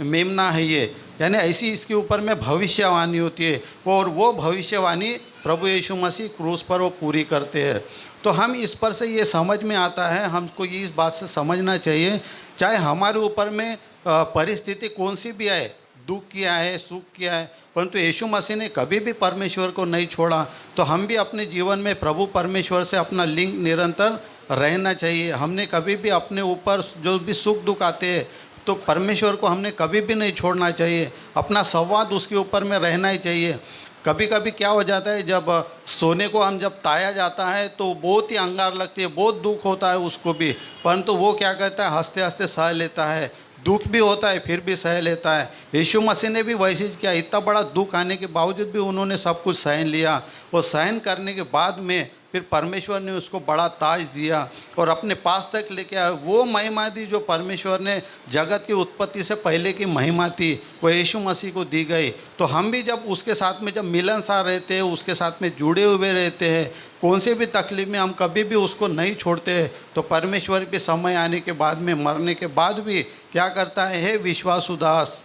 मेमना है ये, यानी ऐसी इसके ऊपर में भविष्यवाणी होती है, और वो भविष्यवाणी प्रभु यीशु मसीह क्रूस पर वो पूरी करते हैं। तो हम इस पर से ये समझ में आता है, हमको ये इस बात से समझना चाहिए, चाहे हमारे ऊपर में परिस्थिति कौन सी भी आए, दुख किया है, सुख किया है, परंतु यीशु मसीह ने कभी भी परमेश्वर को नहीं छोड़ा। तो हम भी अपने जीवन में प्रभु परमेश्वर से अपना लिंक निरंतर रहना चाहिए। हमने कभी भी अपने ऊपर जो भी सुख दुख आते हैं, तो परमेश्वर को हमने कभी भी नहीं छोड़ना चाहिए, अपना संवाद उसके ऊपर में रहना ही चाहिए। कभी कभी क्या हो जाता है, जब सोने को हम जब ताया जाता है तो बहुत ही अंगार लगती है, बहुत दुख होता है उसको भी, परंतु वो क्या करता है, हंसते हंसते सह लेता है। दुख भी होता है फिर भी सह लेता है। यीशु मसीह ने भी वैसे ही किया, इतना बड़ा दुख आने के बावजूद भी उन्होंने सब कुछ सहन लिया। वो सहन करने के बाद में फिर परमेश्वर ने उसको बड़ा ताज दिया और अपने पास तक लेके आया। वो महिमा दी जो परमेश्वर ने जगत की उत्पत्ति से पहले की महिमा थी, वो यीशु मसीह को दी गई। तो हम भी जब उसके साथ में जब मिलनसार रहते हैं, उसके साथ में जुड़े हुए रहते हैं, कौन सी भी तकलीफ में हम कभी भी उसको नहीं छोड़ते, तो परमेश्वर भी समय आने के बाद में, मरने के बाद भी क्या करता है, हे विश्वास उदास,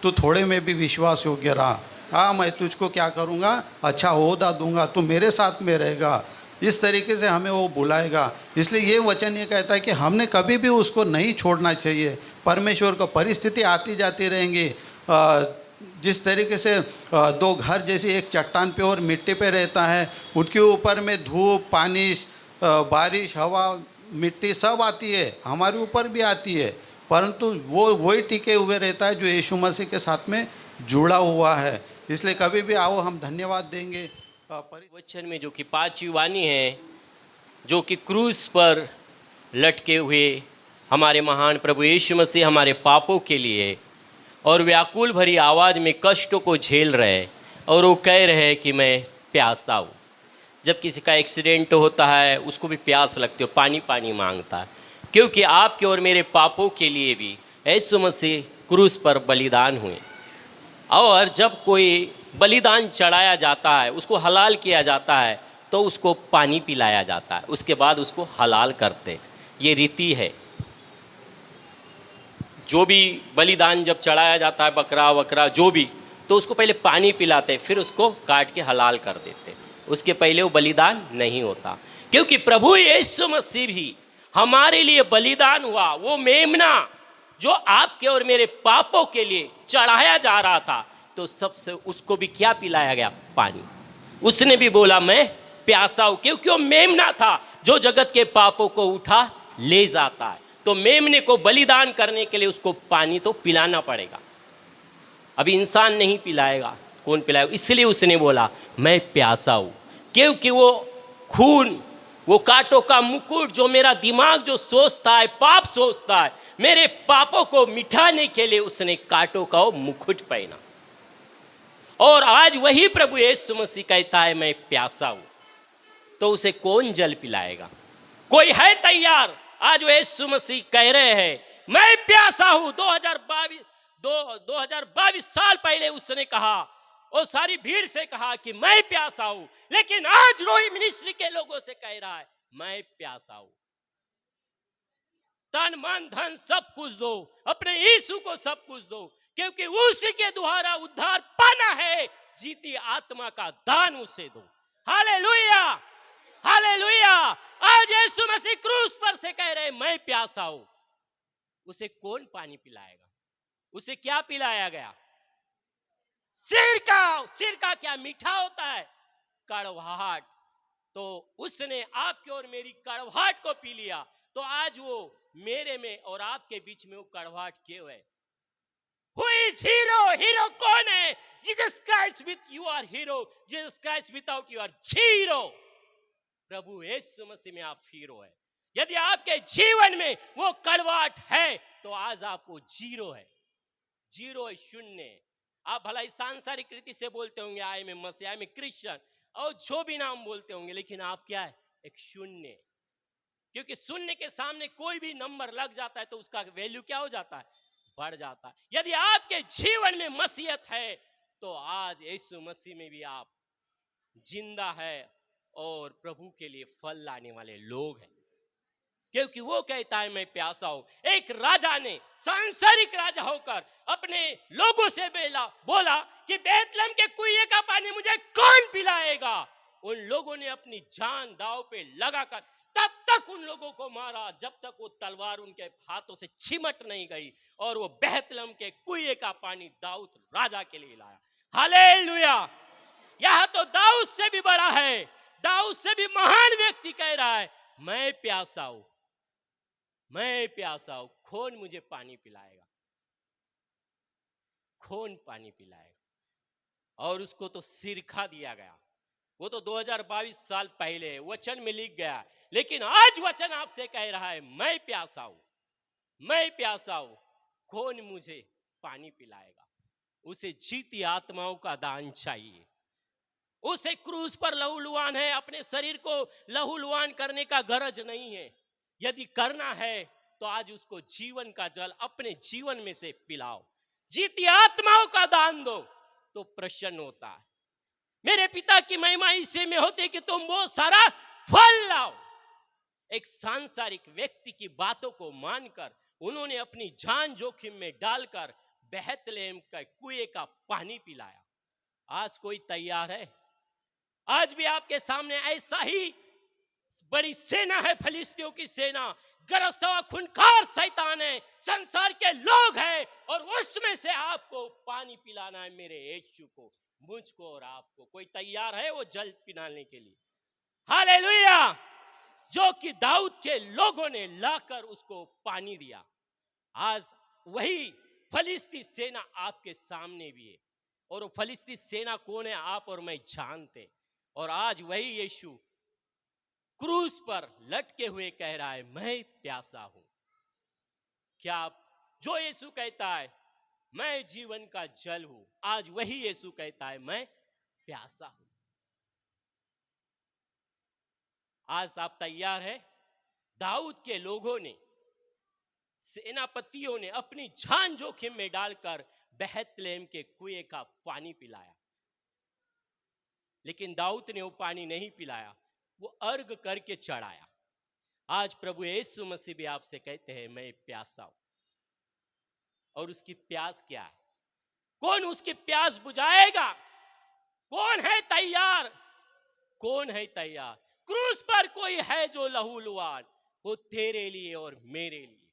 तू थोड़े में भी विश्वास योग्य रहा, हाँ मैं तुझको क्या करूँगा, अच्छा ओहदा दूंगा, तू मेरे साथ में रहेगा। इस तरीके से हमें वो बुलाएगा। इसलिए ये वचन ये कहता है कि हमने कभी भी उसको नहीं छोड़ना चाहिए। परमेश्वर को परिस्थिति आती जाती रहेंगी। जिस तरीके से दो घर जैसे एक चट्टान पे और मिट्टी पे रहता है, उनके ऊपर में धूप, पानी, बारिश, हवा, मिट्टी सब आती है, हमारे ऊपर भी आती है, परंतु वो वही टिके हुए रहता है जो यीशु मसीह के साथ में जुड़ा हुआ है। इसलिए कभी भी आओ, हम धन्यवाद देंगे। वचन में जो कि 5वीं वाणी है, जो कि क्रूस पर लटके हुए हमारे महान प्रभु यीशु मसीह हमारे पापों के लिए और व्याकुल भरी आवाज़ में कष्टों को झेल रहे, और वो कह रहे कि मैं प्यासा हूँ। जब किसी का एक्सीडेंट होता है उसको भी प्यास लगती है, पानी पानी मांगता है, क्योंकि आपके और मेरे पापों के लिए भी यीशु मसीह क्रूस पर बलिदान हुए। और जब कोई बलिदान चढ़ाया जाता है, उसको हलाल किया जाता है, तो उसको पानी पिलाया जाता है, उसके बाद उसको हलाल करते। ये रीति है। जो भी बलिदान जब चढ़ाया जाता है, बकरा वकरा जो भी, तो उसको पहले पानी पिलाते, फिर उसको काट के हलाल कर देते। उसके पहले वो बलिदान नहीं होता, क्योंकि प्रभु यीशु मसीह भी हमारे लिए बलिदान हुआ। वो मेमना जो आपके और मेरे पापों के लिए चढ़ाया जा रहा था, तो सबसे उसको भी क्या पिलाया गया? पानी। उसने भी बोला मैं प्यासा हूं, क्योंकि वो मेमना था जो जगत के पापों को उठा ले जाता है। तो मेमने को बलिदान करने के लिए उसको पानी तो पिलाना पड़ेगा। अभी इंसान नहीं पिलाएगा, कौन पिलाएगा? इसलिए उसने बोला मैं प्यासा हूं, क्योंकि वो खून, वो कांटों का मुकुट जो मेरा दिमाग जो सोचता है, पाप सोचता है, मेरे पापों को मिटाने के लिए उसने कांटों का वो मुकुट पहना। और आज वही प्रभु यीशु मसीह कहता है मैं प्यासा हूं, तो उसे कौन जल पिलाएगा? कोई है तैयार? आज यीशु मसीह कह रहे हैं मैं प्यासा हूं। 2022 साल पहले उसने कहा, और सारी भीड़ से कहा कि मैं प्यासा हूं, लेकिन आज रोही मिनिस्ट्री के लोगों से कह रहा है मैं प्यासा हूं। तन मन धन सब कुछ दो, अपने यीशु को सब कुछ दो, क्योंकि उसी के द्वारा उद्धार पाना है। जीती आत्मा का दान उसे दो। Hallelujah, hallelujah. आज यीशु मसीह क्रूस पर से कह रहे मैं प्यासा हूं। उसे कौन पानी पिलाएगा? उसे क्या पिलाया गया? सिरका क्या मीठा होता है? कड़वाहट। तो उसने आपके और मेरी कड़वाहट को पी लिया। तो आज वो मेरे में और आपके बीच में वो कड़वाहट क्यों है? Who is hero? हीरो कौन है? Jesus Christ with you are hero, Jesus Christ without you are zero. प्रभु यीशु मसीह में आप हीरो है। यदि आपके जीवन में वो कड़वाहट है, तो आज आपको जीरो है। जीरो है, शून्य है। आप भला इस सांसारिक रीति से बोलते होंगे आई में मसीह, आई में क्रिश्चियन, और जो भी नाम बोलते होंगे, लेकिन आप क्या है? एक शून्य। क्योंकि शून्य के सामने कोई भी नंबर लग जाता है तो उसका वैल्यू क्या हो जाता है? बढ़ जाता है। यदि आपके जीवन में मसीहत है, तो आज यीशु मसीह में भी आप जिंदा है और प्रभु के लिए फल लाने वाले लोग हैं। क्योंकि वो कहता है मैं प्यासा हूं। एक राजा ने सांसारिक राजा होकर अपने लोगों से बोला कि बेतलहम के कुएं का पानी मुझे कौन पिलाएगा? उन लोगों ने अपनी जान दांव पे लगाकर तब तक उन लोगों को मारा जब तक वो तलवार उनके हाथों से चिमट नहीं गई, और वो बेतलहम के कुएं का पानी दाऊद राजा के लिए लाया। हालेलुया। यह तो दाऊद से भी बड़ा है, दाऊद से भी महान व्यक्ति कह रहा है मैं प्यासा हूं, मैं प्यासा हूं, कौन मुझे पानी पिलाएगा? कौन पानी पिलाएगा? और उसको तो सिरका दिया गया। वो तो 2022 साल पहले वचन में लिख गया, लेकिन आज वचन आपसे कह रहा है मैं प्यासा हूं, मैं प्यासा हूं, कौन मुझे पानी पिलाएगा? उसे जीती आत्माओं का दान चाहिए। उसे क्रूस पर लहूलुहान है, अपने शरीर को लहूलुहान करने का गरज नहीं है। यदि करना है तो आज उसको जीवन का जल अपने जीवन में से पिलाओ, जीती आत्माओं का दान दो, तो प्रसन्न होता है। मेरे पिता की महिमा इसी में होती कि तुम वो सारा फल लाओ। एक सांसारिक व्यक्ति की बातों को मानकर उन्होंने अपनी जान जोखिम में डालकर बेतलेहम का कुएं का पानी पिलाया। आज कोई तैयार है? आज भी आपके सामने ऐसा ही बड़ी सेना है, फिलिस्तियों की सेना, गरजता हुआ खूंखार शैतान है, संसार के लोग हैं, और उसमें से आपको पानी पिलाना है, मेरे यीशु को, मुझको और आपको। कोई तैयार है वो जल पिलाने के लिए? हालेलुया। जो कि दाऊद के लोगों ने लाकर उसको पानी दिया। आज वही फलिस्ती सेना आपके सामने भी है, और वो फलिस्ती सेना कौन है? आप और मैं जानते। और आज वही यीशु क्रूस पर लटके हुए कह रहा है मैं प्यासा हूं। क्या आप, जो यीशु कहता है मैं जीवन का जल हूं, आज वही यीशु कहता है मैं प्यासा हूं। आज आप तैयार है? दाऊद के लोगों ने, सेनापतियों ने अपनी जान जोखिम में डालकर बेहतलेम के कुएं का पानी पिलाया, लेकिन दाऊद ने वो पानी नहीं पिलाया, वो अर्घ करके चढ़ाया। आज प्रभु यीशु मसीह भी आपसे कहते हैं मैं प्यासा हूं। और उसकी प्यास क्या है? कौन उसकी प्यास बुझाएगा? कौन है तैयार? कौन है तैयार? क्रूस पर कोई है जो लहूलुहान, वो तेरे लिए और मेरे लिए।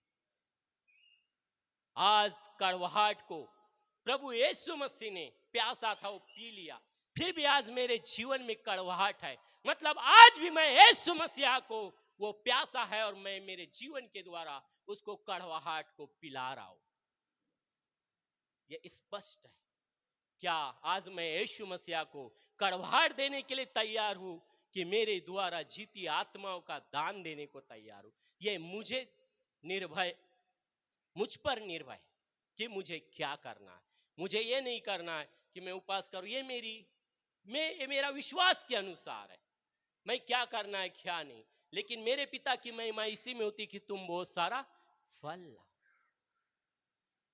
आज कड़वाहट को प्रभु यीशु मसीह ने, प्यासा था वो पी लिया, फिर भी आज मेरे जीवन में कड़वाहट है, मतलब आज भी मैं यीशु मसीह को, वो प्यासा है और मैं मेरे जीवन के द्वारा उसको कड़वाहट को पिला रहा हूं। ये स्पष्ट है। क्या आज मैं यीशु मसीह को कड़वाहट देने के लिए तैयार हूं कि मेरे द्वारा जीती आत्माओं का दान देने को तैयार हूं? ये मुझ पर निर्भय है कि मुझे क्या करना है। मुझे ये नहीं करना है कि मैं उपवास करूं, ये मेरा विश्वास के अनुसार है, मैं क्या करना है क्या नहीं, लेकिन मेरे पिता की महिमा इसी में होती कि तुम बहुत सारा फल लाओ।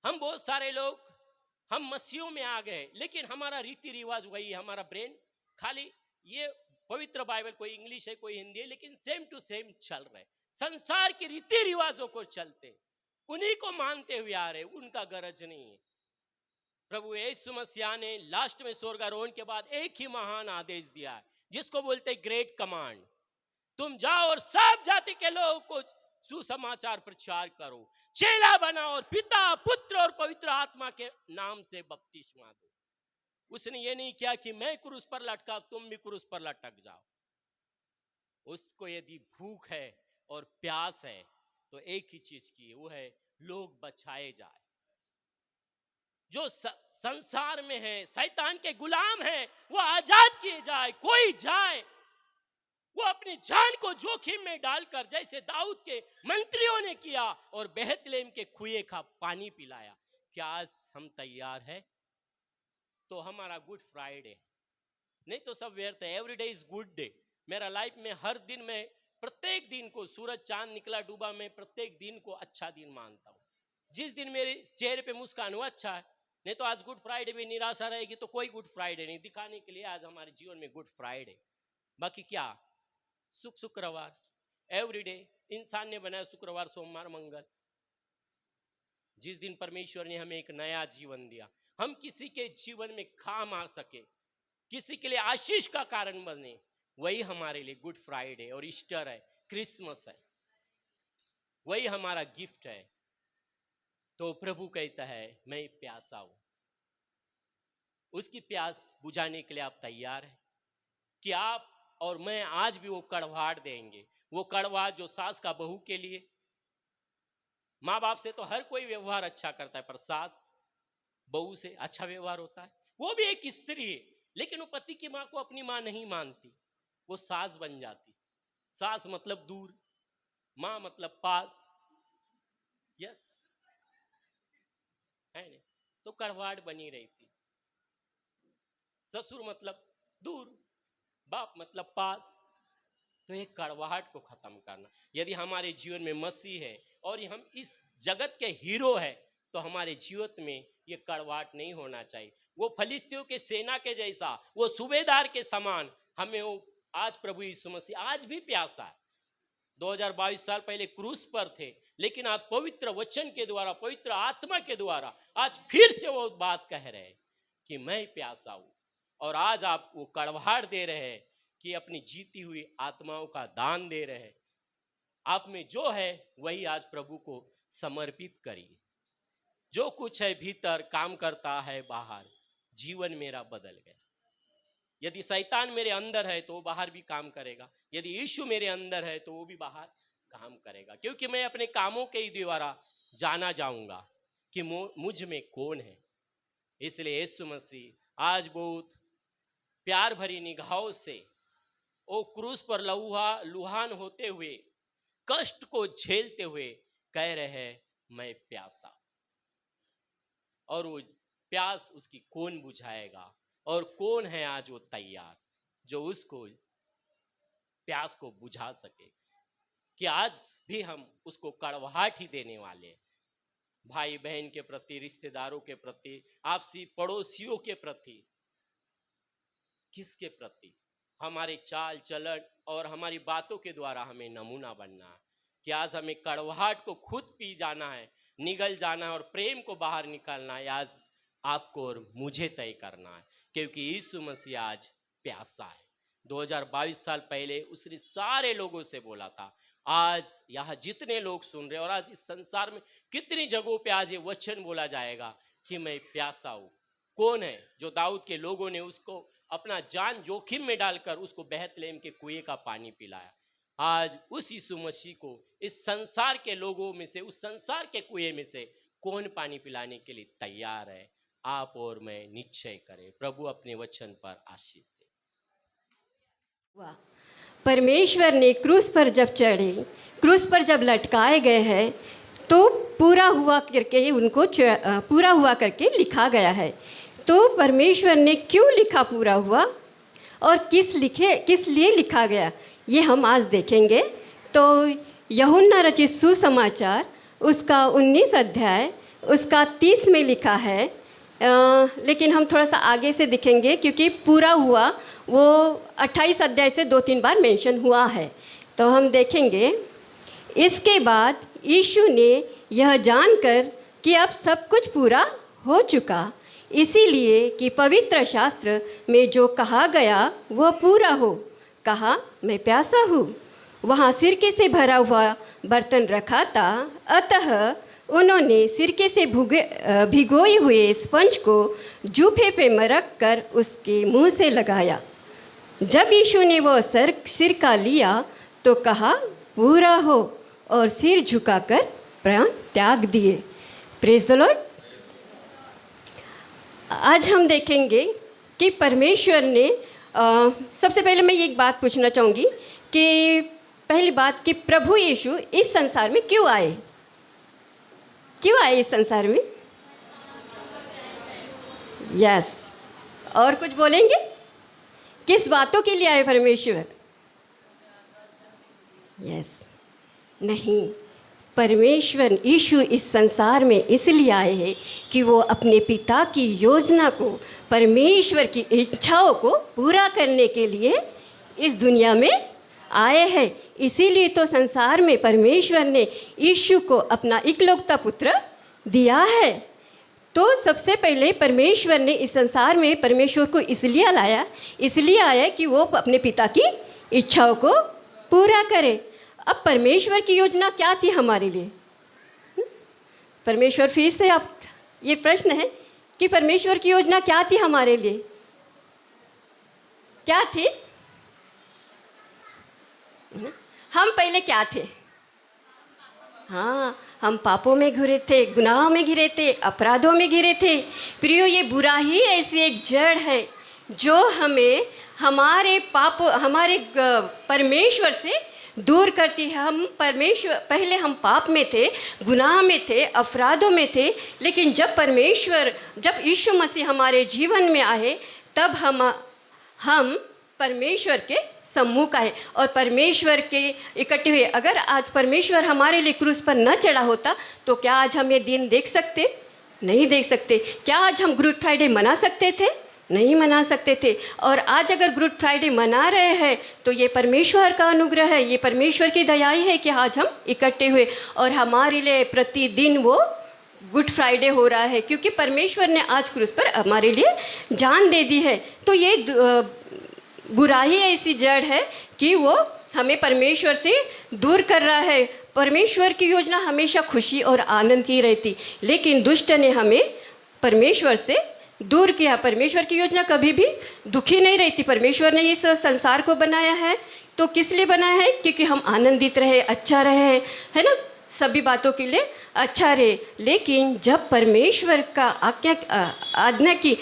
हम बहुत सारे लोग हम मसीहों में आ गए, लेकिन हमारा रीति रिवाज वही है, हमारा ब्रेन खाली ये पवित्र बाइबल, कोई इंग्लिश है कोई हिंदी है, लेकिन सेम टू सेम चल रहे, संसार के रीति रिवाजों को चलते, उन्हीं को मानते हुए आ रहे, उनका गरज नहीं है। प्रभु यीशु मसीह ने लास्ट में स्वर्गारोहण के बाद एक ही महान आदेश दिया है, जिसको बोलते ग्रेट कमांड। तुम जाओ और सब जाति के लोगों को सुसमाचार प्रचार करो, चेला बनाओ और पिता पुत्र और पवित्र आत्मा के नाम से बपतिस्मा दो। उसने ये नहीं किया कि मैं क्रूस पर लटका तुम भी क्रूस पर लटक जाओ। उसको यदि भूख है और प्यास है तो एक ही चीज की है, वो है लोग बचाए जाए। जो संसार में है, शैतान के गुलाम है, वो आजाद किए जाए। कोई जाए, वो अपनी जान को जोखिम में डालकर, जैसे दाऊद के मंत्रियों ने किया और बेहतलेम के कुएं का पानी पिलाया। क्या आज हम तैयार है? तो हमारा गुड फ्राइडे, नहीं तो सब व्यर्थ है। Every day is good day. मेरा लाइफ में हर दिन में, प्रत्येक दिन को, सूरज चांद निकला डूबा, मैं प्रत्येक दिन को अच्छा दिन मानता हूं। जिस दिन मेरे चेहरे पे मुस्कान हुआ अच्छा है, नहीं तो आज गुड फ्राइडे भी निराशा रहेगी तो कोई गुड फ्राइडे नहीं। दिखाने के लिए आज हमारे जीवन में गुड फ्राइडे। बाकी क्या, शुक्रवार, एवरीडे इंसान ने बनाया, शुक्रवार सोमवार मंगल। जिस दिन परमेश्वर ने हमें एक नया जीवन दिया, हम किसी के जीवन में काम आ सके, किसी के लिए आशीष का कारण बने, वही हमारे लिए गुड फ्राइडे और ईस्टर है, क्रिसमस है, वही हमारा गिफ्ट है। तो प्रभु कहता है मैं प्यासा हूं। उसकी प्यास बुझाने के लिए आप तैयार हैं कि आप और मैं आज भी वो कड़वाहट देंगे? वो कड़वाहट जो सास का बहू के लिए, माँ बाप से तो हर कोई व्यवहार अच्छा करता है, पर सास बहू से अच्छा व्यवहार होता है। वो भी एक स्त्री है, लेकिन वो पति की माँ को अपनी माँ नहीं मानती, वो सास बन जाती। सास मतलब दूर, माँ मतलब पास। यस है नहीं? तो कड़वाहट बनी रहती। ससुर मतलब दूर, बाप मतलब पास। तो ये कड़वाहट को खत्म करना। यदि हमारे जीवन में मसीह है और हम इस जगत के हीरो है, तो हमारे जीवन में ये कड़वाहट नहीं होना चाहिए। वो फलिस्तियों के सेना के जैसा, वो सूबेदार के समान हमें वो, आज प्रभु यीशु मसीह आज भी प्यासा है। 2022 साल पहले क्रूस पर थे, लेकिन आज पवित्र वचन के द्वारा, पवित्र आत्मा के द्वारा आज फिर से वो बात कह रहे हैं कि मैं प्यासा हूं। और आज आप वो कड़वाहट दे रहे हैं कि अपनी जीती हुई आत्माओं का दान दे रहे हैं। आप में जो है वही आज प्रभु को समर्पित करिए। जो कुछ है भीतर काम करता है बाहर। जीवन मेरा बदल गया। यदि शैतान मेरे अंदर है तो वो बाहर भी काम करेगा, यदि यीशु मेरे अंदर है तो वो भी बाहर काम करेगा, क्योंकि मैं अपने कामों के द्वारा जाना जाऊंगा कि मुझ में कौन है। इसलिए यीशु मसीह आज बहुत प्यार भरी निगाहों से वो क्रूस पर लुहान होते हुए, कष्ट को झेलते हुए कह रहे हैं मैं प्यासा। और वो प्यास उसकी कौन बुझाएगा? और कौन है आज वो तैयार जो उसको प्यास को बुझा सके, कि आज भी हम उसको कड़वाहट ही देने वाले हैं। भाई बहन के प्रति, रिश्तेदारों के प्रति, आपसी पड़ोसियों के प्रति, किसके प्रति? हमारे चाल चलन और हमारी बातों के द्वारा हमें नमूना बनना है कि आज हमें कड़वाहट को खुद पी जाना है, निगल जाना है और प्रेम को बाहर निकालना है। आज आपको और मुझे तय करना है, क्योंकि यीशु मसीह आज प्यासा है। 2022 साल पहले उसने सारे लोगों से बोला था। आज यहाँ जितने लोग सुन रहे हैं और आज इस संसार में कितनी जगहों पे आज ये वचन बोला जाएगा कि मैं प्यासा हूँ। कौन है जो दाऊद के लोगों ने उसको अपना जान जोखिम में डालकर उसको बेहतलेम के कुएं का पानी पिलाया? आज उस यीशु मसीह को इस संसार के लोगों में से, उस संसार के कुएं में से कौन पानी पिलाने के लिए तैयार है? आप और मैं निश्चय करें। प्रभु अपने वचन पर आशीष दे। वाह, परमेश्वर ने क्रूस पर जब चढ़े, क्रूस पर जब लटकाए गए हैं, तो पूरा हुआ करके उनको पूरा हुआ करके लिखा गया है। तो परमेश्वर ने क्यों लिखा पूरा हुआ और किस लिए लिखा गया, ये हम आज देखेंगे। तो यूहन्ना रचित सुसमाचार उसका 19 अध्याय उसका 30 में लिखा है, लेकिन हम थोड़ा सा आगे से दिखेंगे क्योंकि पूरा हुआ वो 28 अध्याय से 2-3 बार मेंशन हुआ है। तो हम देखेंगे, इसके बाद यीशु ने यह जानकर कि अब सब कुछ पूरा हो चुका, इसीलिए कि पवित्र शास्त्र में जो कहा गया वह पूरा हो, कहा मैं प्यासा हूँ। वहाँ सिरके से भरा हुआ बर्तन रखा था, अतः उन्होंने सिरके से भिगोए हुए स्पंज को जूफे पे मरक कर उसके मुंह से लगाया। जब यीशु ने वह सिरका लिया तो कहा पूरा हो, और सिर झुकाकर प्राण त्याग दिए। Praise the Lord. आज हम देखेंगे कि परमेश्वर ने सबसे पहले मैं एक बात पूछना चाहूँगी कि पहली बात कि प्रभु यीशु इस संसार में क्यों आए? क्यों आए इस संसार में? यस, और कुछ बोलेंगे? किस बातों के लिए आए परमेश्वर? यस, नहीं, परमेश्वर यीशु इस संसार में इसलिए आए हैं कि वो अपने पिता की योजना को, परमेश्वर की इच्छाओं को पूरा करने के लिए इस दुनिया में आए हैं। इसीलिए तो संसार में परमेश्वर ने यीशु को अपना इकलौता पुत्र दिया है। तो सबसे पहले परमेश्वर ने इस संसार में परमेश्वर को इसलिए आया कि वो अपने पिता की इच्छाओं को पूरा करे। अब परमेश्वर की योजना क्या थी हमारे लिए? परमेश्वर, फिर से आप, ये प्रश्न है कि परमेश्वर की योजना क्या थी हमारे लिए? क्या थी? हम पहले क्या थे? हाँ, हम पापों में घिरे थे, गुनाहों में घिरे थे, अपराधों में घिरे थे। प्रियो, ये बुरा ही ऐसी एक जड़ है जो हमें हमारे परमेश्वर से दूर करती है। पहले हम पाप में थे, गुनाह में थे, अपराधों में थे, लेकिन जब यीशु मसीह हमारे जीवन में आए तब हम परमेश्वर के सम्मुख आए और परमेश्वर के इकट्ठे हुए। अगर आज परमेश्वर हमारे लिए क्रूस पर न चढ़ा होता तो क्या आज हम ये दिन देख सकते? नहीं देख सकते। क्या आज हम गुड फ्राइडे मना सकते थे? नहीं मना सकते थे। और आज अगर गुड फ्राइडे मना रहे हैं तो ये परमेश्वर का अनुग्रह है, ये परमेश्वर की दया ही है कि आज हम इकट्ठे हुए और हमारे लिए प्रतिदिन वो गुड फ्राइडे हो रहा है, क्योंकि परमेश्वर ने आज क्रूस पर हमारे लिए जान दे दी है। तो ये बुराई ऐसी जड़ है कि वो हमें परमेश्वर से दूर कर रहा है। परमेश्वर की योजना हमेशा खुशी और आनंद की रहती, लेकिन दुष्ट ने हमें परमेश्वर से दूर किया। परमेश्वर की योजना कभी भी दुखी नहीं रहती। परमेश्वर ने इस संसार को बनाया है तो किस लिए बनाया है? क्योंकि हम आनंदित रहे, अच्छा रहे, है ना, सभी बातों के लिए अच्छा रहे। लेकिन जब परमेश्वर का आज्ञा की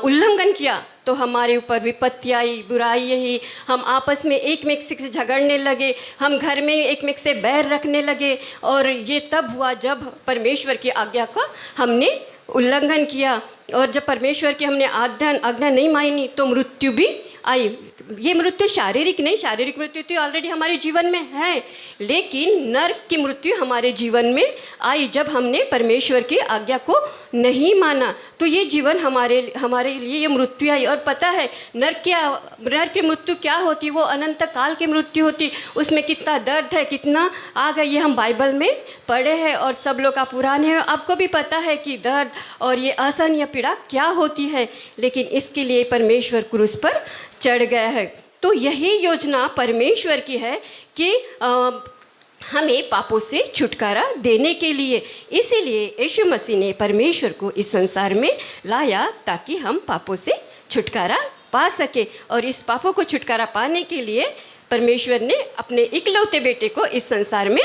उल्लंघन किया तो तो हमारे ऊपर विपत्ति आई, बुराई आई, हम आपस में एक में से झगड़ने लगे, हम घर में एक में से बैर रखने लगे। और ये तब हुआ जब परमेश्वर की आज्ञा का हमने उल्लंघन किया, और जब परमेश्वर की हमने आज्ञा नहीं मानी तो मृत्यु भी आई। ये मृत्यु शारीरिक नहीं, शारीरिक मृत्यु तो ऑलरेडी हमारे जीवन में है, लेकिन नरक की मृत्यु हमारे जीवन में आई जब हमने परमेश्वर की आज्ञा को नहीं माना। तो ये जीवन हमारे लिए ये मृत्यु आई। और पता है नरक की मृत्यु क्या होती? वो अनंत काल की मृत्यु होती। उसमें कितना दर्द है, कितना आग है, ये हम बाइबल में पढ़े हैं और सब लोग का पुराण है। आपको भी पता है कि दर्द और ये असहनीय पीड़ा क्या होती है, लेकिन इसके लिए परमेश्वर क्रूस पर चढ़ गया है। तो यही योजना परमेश्वर की है कि हमें पापों से छुटकारा देने के लिए, इसीलिए यीशु मसीह ने परमेश्वर को इस संसार में लाया ताकि हम पापों से छुटकारा पा सके। और इस पापों को छुटकारा पाने के लिए परमेश्वर ने अपने इकलौते बेटे को इस संसार में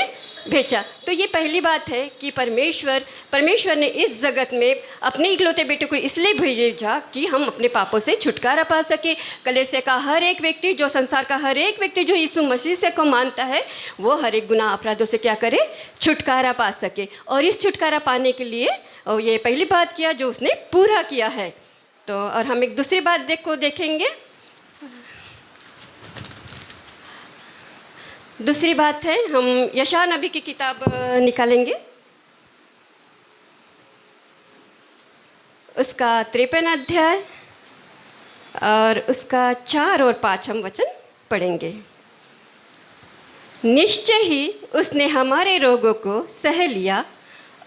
भेजा। तो ये पहली बात है कि परमेश्वर ने इस जगत में अपने इकलौते बेटे को इसलिए भेजा कि हम अपने पापों से छुटकारा पा सके। कलीसिया का हर एक व्यक्ति, जो संसार का हर एक व्यक्ति जो यीशु मसीह से को मानता है, वो हर एक गुनाह अपराधों से क्या करे? छुटकारा पा सके। और इस छुटकारा पाने के लिए ये पहली बात किया जो उसने पूरा किया है। तो और हम एक दूसरी बात देखेंगे। दूसरी बात है, हम यशायाह नबी की किताब निकालेंगे, उसका 53 अध्याय और उसका 4 और 5 हम वचन पढ़ेंगे। निश्चय ही उसने हमारे रोगों को सह लिया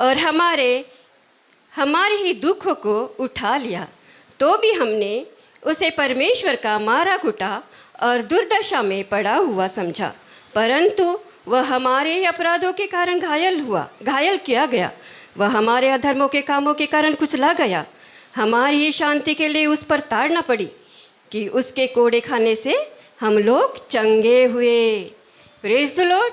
और हमारे ही दुखों को उठा लिया, तो भी हमने उसे परमेश्वर का मारा कुटा और दुर्दशा में पड़ा हुआ समझा, परंतु वह हमारे अपराधों के कारण घायल किया गया, वह हमारे अधर्मों के कामों के कारण कुचला गया। हमारी ही शांति के लिए उस पर ताड़ना पड़ी कि उसके कोड़े खाने से हम लोग चंगे हुए। Praise the Lord.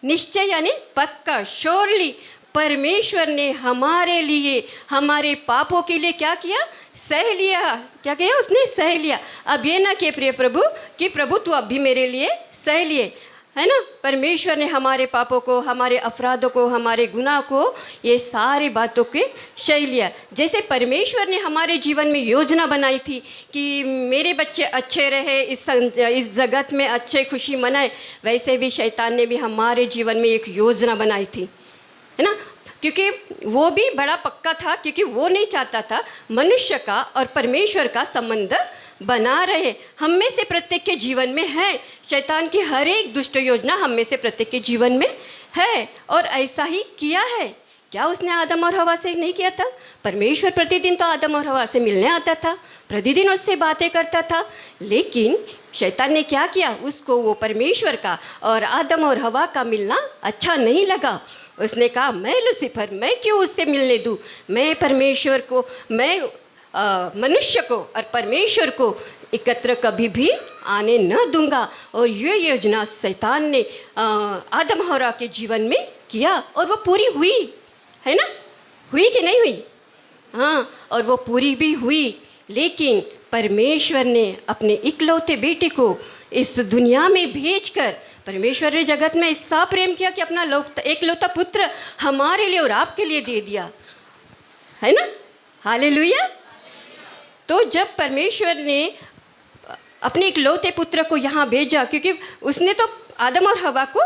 निश्चय यानी पक्का, श्योरली परमेश्वर ने हमारे लिए, हमारे पापों के लिए क्या किया? सह लिया। क्या किया? उसने सह लिया। अब ये ना कि प्रिय प्रभु कि प्रभु तू अब भी मेरे लिए सह लिए, है ना। परमेश्वर ने हमारे पापों को, हमारे अपराधों को, हमारे गुनाह को, ये सारी बातों के सह लिया। जैसे परमेश्वर ने हमारे जीवन में योजना बनाई थी कि मेरे बच्चे अच्छे रहे, इस जगत में अच्छे खुशी मनाए, वैसे भी शैतान ने भी हमारे जीवन में एक योजना बनाई थी, है ना। क्योंकि वो भी बड़ा पक्का था, क्योंकि वो नहीं चाहता था मनुष्य का और परमेश्वर का संबंध बना रहे। हम में से प्रत्येक के जीवन में है, शैतान की हर एक दुष्ट योजना हम में से प्रत्येक के जीवन में है। और ऐसा ही किया है। क्या उसने आदम और हवा से नहीं किया था? परमेश्वर प्रतिदिन तो आदम और हवा से मिलने आता था, प्रतिदिन उससे बातें करता था, लेकिन शैतान ने क्या किया? उसको वो परमेश्वर का और आदम और हवा का मिलना अच्छा नहीं लगा। उसने कहा मैं लूसीफर, मैं क्यों उससे मिलने दूँ? मैं परमेश्वर को, मैं मनुष्य को और परमेश्वर को एकत्र कभी भी आने न दूंगा। और ये योजना शैतान ने आदम और हवा के जीवन में किया, और वो पूरी हुई, है ना। हुई कि नहीं हुई? हाँ, और वो पूरी भी हुई। लेकिन परमेश्वर ने अपने इकलौते बेटे को इस दुनिया में भेजकर, परमेश्वर ने जगत में ऐसा प्रेम किया कि अपना एकलौता पुत्र हमारे लिए और आपके लिए दे दिया, है ना। हालेलुया। तो जब परमेश्वर ने अपने इकलौते पुत्र को यहाँ भेजा, क्योंकि उसने तो आदम और हवा को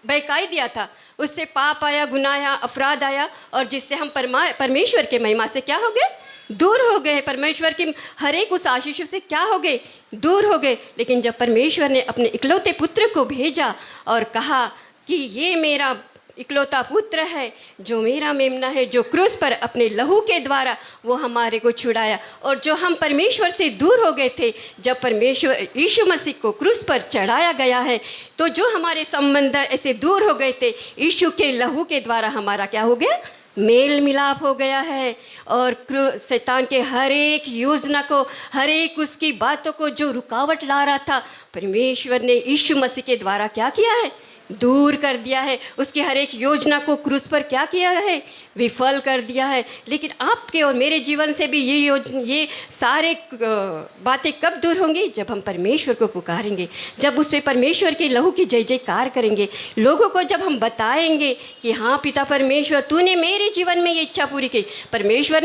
बहकाई दिया था, उससे पाप आया, गुनाह आया, अपराध आया, और जिससे हम परमेश्वर के महिमा से क्या हो गए? दूर हो गए। परमेश्वर की हर एक उस आशीष से क्या हो गए? दूर हो गए। लेकिन जब परमेश्वर ने अपने इकलौते पुत्र को भेजा और कहा कि ये मेरा इकलौता पुत्र है, जो मेरा मेमना है, जो क्रूस पर अपने लहू के द्वारा वो हमारे को छुड़ाया, और जो हम परमेश्वर से दूर हो गए थे, जब परमेश्वर यीशु मसीह को क्रूस पर चढ़ाया गया है, तो जो हमारे संबंध ऐसे दूर हो गए थे, यीशु के लहू के द्वारा हमारा क्या हो गया? मेल मिलाप हो गया है। और शैतान के हर एक योजना को, हर एक उसकी बातों को जो रुकावट ला रहा था, परमेश्वर ने यीशु मसीह के द्वारा क्या किया है? दूर कर दिया है, उसकी हर एक योजना को क्रूस पर क्या किया है, विफल कर दिया है। लेकिन आपके और मेरे जीवन से भी ये सारे बातें कब दूर होंगी, जब हम परमेश्वर को पुकारेंगे, जब उसमें परमेश्वर के लहू की जय जयकार करेंगे, लोगों को जब हम बताएंगे कि हाँ पिता परमेश्वर, तूने मेरे जीवन में ये इच्छा पूरी की। परमेश्वर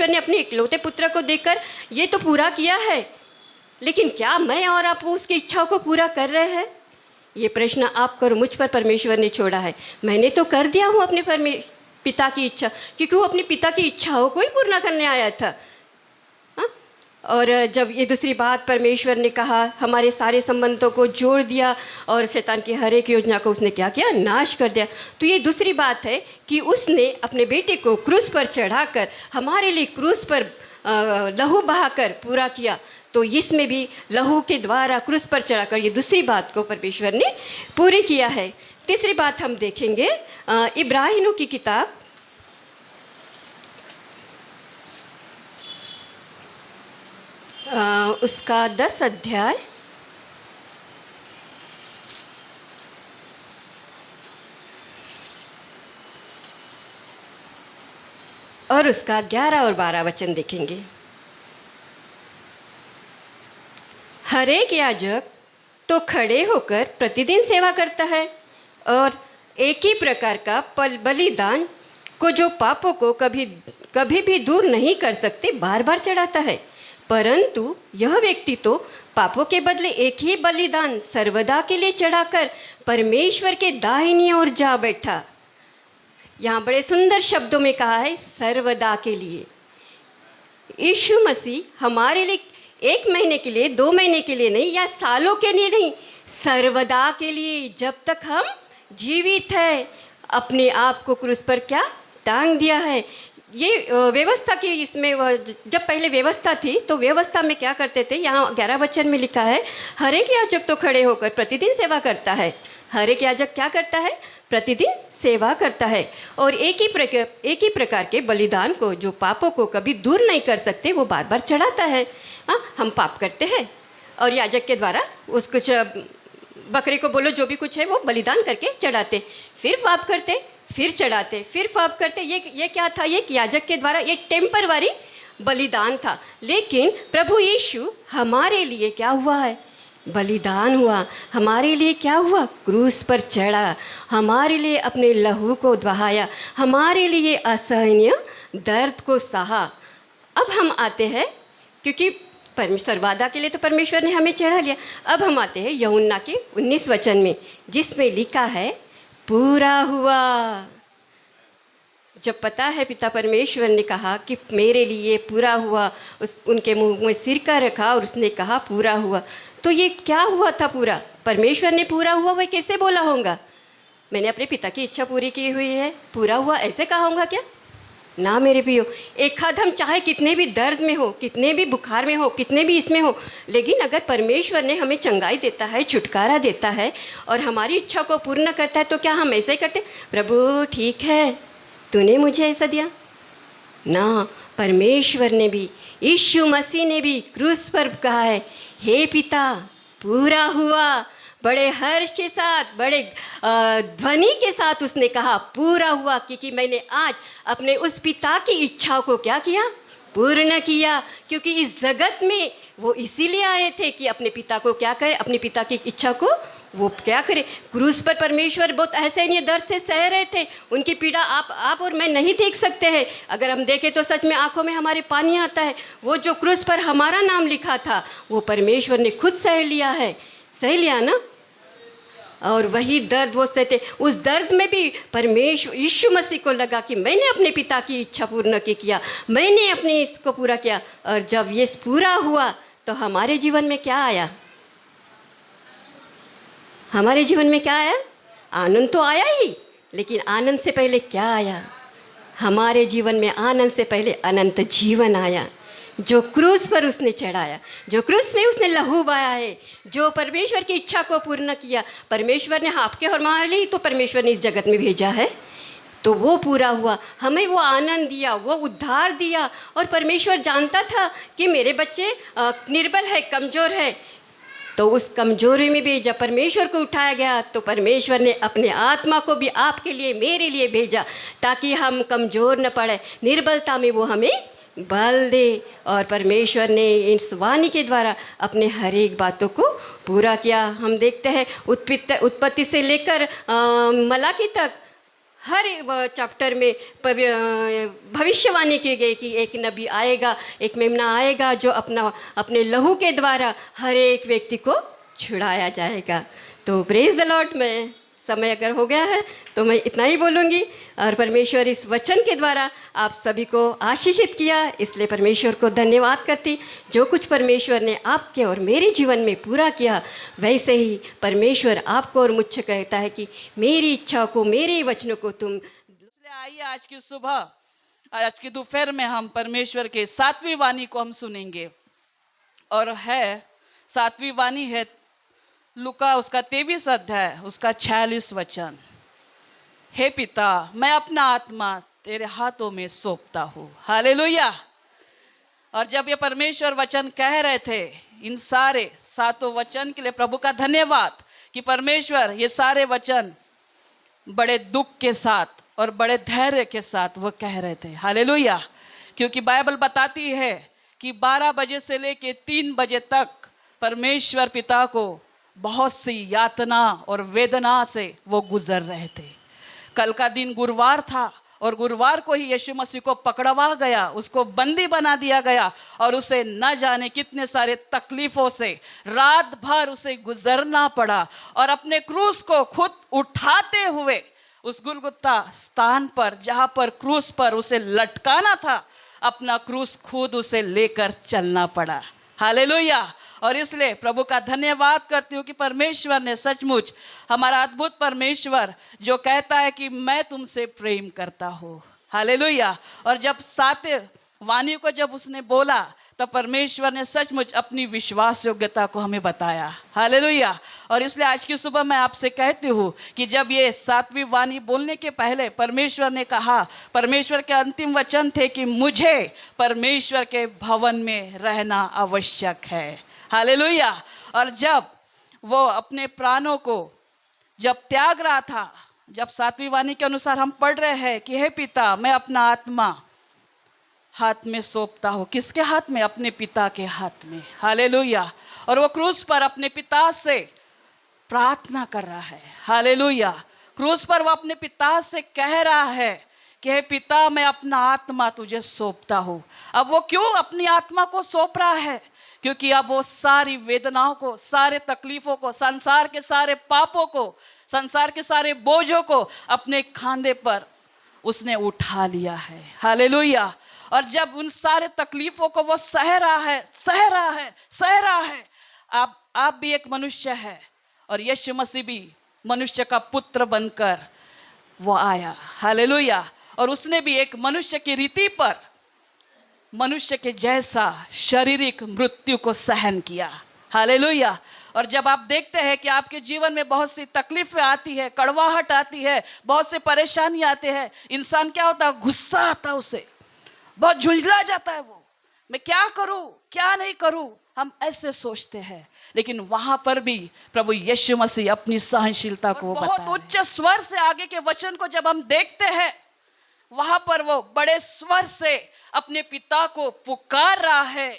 ने अपने इकलौते पुत्र को देकर ये तो पूरा किया है, लेकिन क्या मैं और आप उसकी इच्छाओं को पूरा कर रहे हैं? ये प्रश्न आपको और मुझ पर परमेश्वर ने छोड़ा है। मैंने तो कर दिया हूँ अपने पिता की इच्छा, क्योंकि वो अपने पिता की इच्छाओं को ही पूर्ण करने आया था। हाँ? और जब ये दूसरी बात परमेश्वर ने कहा, हमारे सारे संबंधों को जोड़ दिया और शैतान की हर एक योजना को उसने क्या किया, नाश कर दिया। तो ये दूसरी बात है कि उसने अपने बेटे को क्रूस पर चढ़ाकर हमारे लिए क्रूस पर लहू बहाकर पूरा किया। तो इसमें भी लहू के द्वारा क्रूस पर चढ़ाकर ये दूसरी बात को परमेश्वर ने पूरी किया है। तीसरी बात हम देखेंगे इब्राहिमों की किताब, उसका 10 अध्याय और उसका 11 और 12 वचन देखेंगे। हर एक याजक तो खड़े होकर प्रतिदिन सेवा करता है और एक ही प्रकार का बलिदान को जो पापों को कभी भी दूर नहीं कर सकते बार बार चढ़ाता है, परंतु यह व्यक्ति तो पापों के बदले एक ही बलिदान सर्वदा के लिए चढ़ाकर परमेश्वर के दाहिनी ओर जा बैठा। यहाँ बड़े सुंदर शब्दों में कहा है, सर्वदा के लिए। यीशु मसीह हमारे लिए 1 महीने के लिए, 2 महीने के लिए नहीं, या सालों के लिए नहीं, सर्वदा के लिए, जब तक हम जीवित है, अपने आप को क्रूस पर क्या टांग दिया है। ये व्यवस्था की, इसमें जब पहले व्यवस्था थी तो व्यवस्था में क्या करते थे, यहाँ 11 वचन में लिखा है, हर एक याजक तो खड़े होकर प्रतिदिन सेवा करता है। हर एक याजक क्या करता है, प्रतिदिन सेवा करता है और एक ही प्रकार के बलिदान को जो पापों को कभी दूर नहीं कर सकते वो बार बार चढ़ाता है। हम पाप करते हैं और याजक के द्वारा उस कुछ बकरे को बोलो जो भी कुछ है वो बलिदान करके चढ़ाते, फिर पाप करते, फिर चढ़ाते, फिर पाप करते। ये क्या था, ये याजक के द्वारा ये टेम्पररी बलिदान था। लेकिन प्रभु यीशु हमारे लिए क्या हुआ है, बलिदान हुआ। हमारे लिए क्या हुआ, क्रूस पर चढ़ा, हमारे लिए अपने लहू को बहाया, हमारे लिए असहनीय दर्द को सहा। अब हम आते हैं, क्योंकि परमेश्वर वादा के लिए तो परमेश्वर ने हमें चढ़ा लिया। अब हम आते हैं यूहन्ना के 19 वचन में, जिसमें लिखा है पूरा हुआ। जब पता है पिता परमेश्वर ने कहा कि मेरे लिए पूरा हुआ, उनके मुंह में सिरका रखा और उसने कहा पूरा हुआ, तो ये क्या हुआ था पूरा, परमेश्वर ने पूरा हुआ वह कैसे बोला होगा, मैंने अपने पिता की इच्छा पूरी की हुई है, पूरा हुआ ऐसे कहा होगा क्या? ना मेरे प्रियो, एक आध हम चाहे कितने भी दर्द में हो, कितने भी बुखार में हो, कितने भी इसमें हो, लेकिन अगर परमेश्वर ने हमें चंगाई देता है, छुटकारा देता है और हमारी इच्छा को पूर्ण करता है, तो क्या हम ऐसे ही करते, प्रभु ठीक है तूने मुझे ऐसा दिया? ना, परमेश्वर ने भी, यीशु मसीह ने भी क्रूस पर कहा है, हे पिता पूरा हुआ। बड़े हर्ष के साथ, बड़े ध्वनि के साथ उसने कहा पूरा हुआ, क्योंकि मैंने आज अपने उस पिता की इच्छाओं को क्या किया, पूर्ण किया। क्योंकि इस जगत में वो इसीलिए आए थे कि अपने पिता को क्या करे, अपने पिता की इच्छा को वो क्या करे। क्रूस पर परमेश्वर बहुत असहनीय दर्द से सह रहे थे, उनकी पीड़ा आप और मैं नहीं देख सकते हैं। अगर हम देखें तो सच में आंखों में हमारे पानी आता है। वो जो क्रूस पर हमारा नाम लिखा था वो परमेश्वर ने खुद सह लिया है, सह लिया ना। और वही दर्द वो सहते, उस दर्द में भी परमेश्वर यीशु मसीह को लगा कि मैंने अपने पिता की इच्छा पूर्ण किया, मैंने अपने इसको पूरा किया। और जब ये पूरा हुआ तो हमारे जीवन में क्या आया, हमारे जीवन में क्या आया? आनंद तो आया ही, लेकिन आनंद से पहले क्या आया? हमारे जीवन में आनंद से पहले अनंत जीवन आया, जो क्रूस पर उसने चढ़ाया, जो क्रूस में उसने लहू बहाया है, जो परमेश्वर की इच्छा को पूर्ण किया। परमेश्वर ने आपके और हमारे लिए तो परमेश्वर ने इस जगत में भेजा है, तो वो पूरा हुआ, हमें वो आनंद दिया, वो उद्धार दिया। और परमेश्वर जानता था कि मेरे बच्चे निर्बल है, कमज़ोर है, तो उस कमजोरी में भी जब परमेश्वर को उठाया गया तो परमेश्वर ने अपने आत्मा को भी आपके लिए मेरे लिए भेजा, ताकि हम कमज़ोर न पड़े, निर्बलता में वो हमें बल दे। और परमेश्वर ने इस वाणी के द्वारा अपने हर एक बातों को पूरा किया। हम देखते हैं उत्पत्ति से लेकर मलाकी तक हर चैप्टर में भविष्यवाणी की गई कि एक नबी आएगा, एक मेमना आएगा जो अपने लहू के द्वारा हर एक व्यक्ति को छुड़ाया जाएगा। तो प्रेज द लॉर्ड। मैं समय अगर हो गया है तो मैं इतना ही बोलूँगी। और परमेश्वर इस वचन के द्वारा आप सभी को आशीषित किया, इसलिए परमेश्वर को धन्यवाद करती। जो कुछ परमेश्वर ने आपके और मेरे जीवन में पूरा किया, वैसे ही परमेश्वर आपको और मुझसे कहता है कि मेरी इच्छा को, मेरे वचनों को तुम। इसलिए आइए आज की सुबह, आज की दोपहर में हम परमेश्वर के 7वीं वाणी को हम सुनेंगे। और है 7वीं वाणी है लूका उसका 23 अध्याय उसका 46 वचन। हे पिता, मैं अपना आत्मा तेरे हाथों में सौंपता हूँ। हालेलुया। और जब ये परमेश्वर वचन कह रहे थे, इन सारे 7 वचन के लिए प्रभु का धन्यवाद कि परमेश्वर ये सारे वचन बड़े दुख के साथ और बड़े धैर्य के साथ वो कह रहे थे। हालेलुया। क्योंकि बाइबल बताती है कि 12 बजे से लेके 3 बजे तक परमेश्वर पिता को बहुत सी यातना और वेदना से वो गुजर रहे थे। कल का दिन गुरुवार था और गुरुवार को ही यीशु मसीह को पकड़वा गया, उसको बंदी बना दिया गया और उसे न जाने कितने सारे तकलीफों से रात भर उसे गुजरना पड़ा। और अपने क्रूस को खुद उठाते हुए उस गुलगुता स्थान पर जहाँ पर क्रूस पर उसे लटकाना था, अपना क्रूस खुद उसे लेकर चलना पड़ा। हालेलुया। और इसलिए प्रभु का धन्यवाद करती हूँ कि परमेश्वर ने सचमुच, हमारा अद्भुत परमेश्वर जो कहता है कि मैं तुमसे प्रेम करता हूँ। हालेलुया। और जब 7 वाणी को जब उसने बोला तब परमेश्वर ने सचमुच अपनी विश्वास योग्यता को हमें बताया। हालेलुया। और इसलिए आज की सुबह मैं आपसे कहती हूँ कि जब ये 7वीं वाणी बोलने के पहले परमेश्वर ने कहा, परमेश्वर के अंतिम वचन थे कि मुझे परमेश्वर के भवन में रहना आवश्यक है। हालेलुया। और जब वो अपने प्राणों को जब त्याग रहा था, जब 7वीं वाणी के अनुसार हम पढ़ रहे हैं कि हे पिता, मैं अपना आत्मा हाथ में सौंपता हूँ। किसके हाथ में? अपने पिता के हाथ में। हालेलुया। और वो क्रूस पर अपने पिता से प्रार्थना कर रहा है। हालेलुया। क्रूस पर वो अपने पिता से कह रहा है कि हे पिता, मैं अपना आत्मा तुझे सौंपता हूँ। अब वो क्यों अपनी आत्मा को सौंप रहा है? क्योंकि अब वो सारी वेदनाओं को, सारे तकलीफों को, संसार के सारे पापों को, संसार के सारे बोझों को अपने खांधे पर उसने उठा लिया है। हालेलुया। और जब उन सारे तकलीफों को वो सह रहा है, आप भी एक मनुष्य है और यीशु मसीह भी मनुष्य का पुत्र बनकर वो आया। हालेलुया। और उसने भी एक मनुष्य की रीति पर मनुष्य के जैसा शारीरिक मृत्यु को सहन किया। हालेलुया। और जब आप देखते हैं कि आपके जीवन में बहुत सी तकलीफें आती है, कड़वाहट आती है, बहुत से परेशानी आते हैं, इंसान क्या होता है? गुस्सा आता है, उसे बहुत झुंझला जाता है। वो मैं क्या करूं, क्या नहीं करूं, हम ऐसे सोचते हैं। लेकिन वहां पर भी प्रभु यीशु मसीह अपनी सहनशीलता को बहुत उच्च स्वर से आगे के वचन को जब हम देखते हैं, वहां पर वो बड़े स्वर से अपने पिता को पुकार रहा है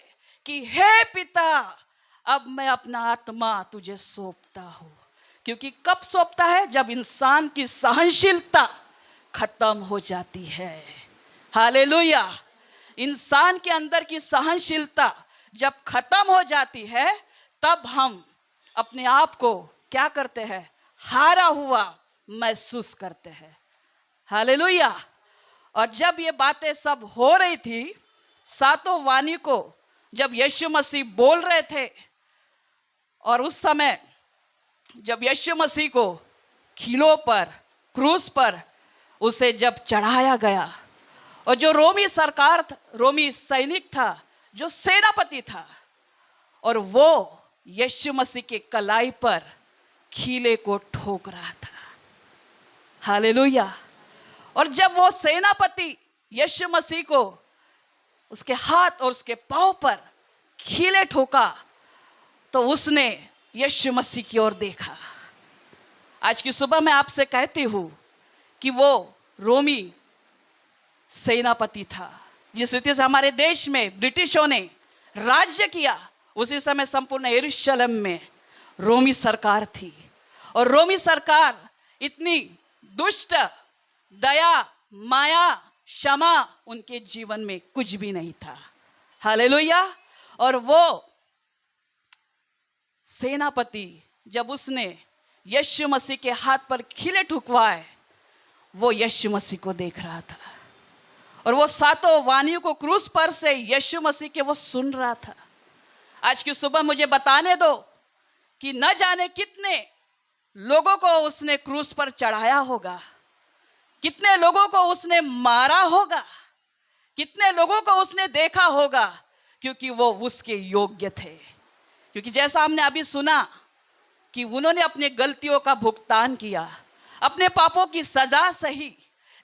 कि हे पिता, अब मैं अपना आत्मा तुझे सौंपता हूं। क्योंकि कब सौंपता है? जब इंसान की सहनशीलता खत्म हो जाती है। हालेलुया। इंसान के अंदर की सहनशीलता जब खत्म हो जाती है, तब हम अपने आप को क्या करते हैं? हारा हुआ महसूस करते हैं। हालेलुया। और जब ये बातें सब हो रही थी, 7 वाणी को जब यीशु मसीह बोल रहे थे, और उस समय जब यीशु मसीह को खीलों पर, क्रूस पर उसे जब चढ़ाया गया, और जो रोमी सरकार, रोमी सैनिक था, जो सेनापति था, और वो यीशु मसीह के कलाई पर खीले को ठोक रहा था। हालेलुया। और जब वो सेनापति यीशु मसीह को उसके हाथ और उसके पांव पर खीले ठोका, तो उसने यीशु मसीह की ओर देखा। आज की सुबह मैं आपसे कहती हूँ कि वो रोमी सेनापति था, जिस रीति से हमारे देश में ब्रिटिशों ने राज्य किया, उसी समय संपूर्ण यरूशलेम में रोमी सरकार थी। और रोमी सरकार इतनी दुष्ट, दया, माया, क्षमा उनके जीवन में कुछ भी नहीं था। हालेलुया। और वो सेनापति जब उसने यीशु मसीह के हाथ पर खिले ठुकवाए, वो यीशु मसीह को देख रहा था और वो सातों वाणियों को क्रूस पर से यीशु मसीह के वो सुन रहा था। आज की सुबह मुझे बताने दो कि न जाने कितने लोगों को उसने क्रूस पर चढ़ाया होगा, कितने लोगों को उसने मारा होगा, कितने लोगों को उसने देखा होगा, क्योंकि वो उसके योग्य थे। क्योंकि जैसा हमने अभी सुना कि उन्होंने अपने गलतियों का भुगतान किया, अपने पापों की सजा सही,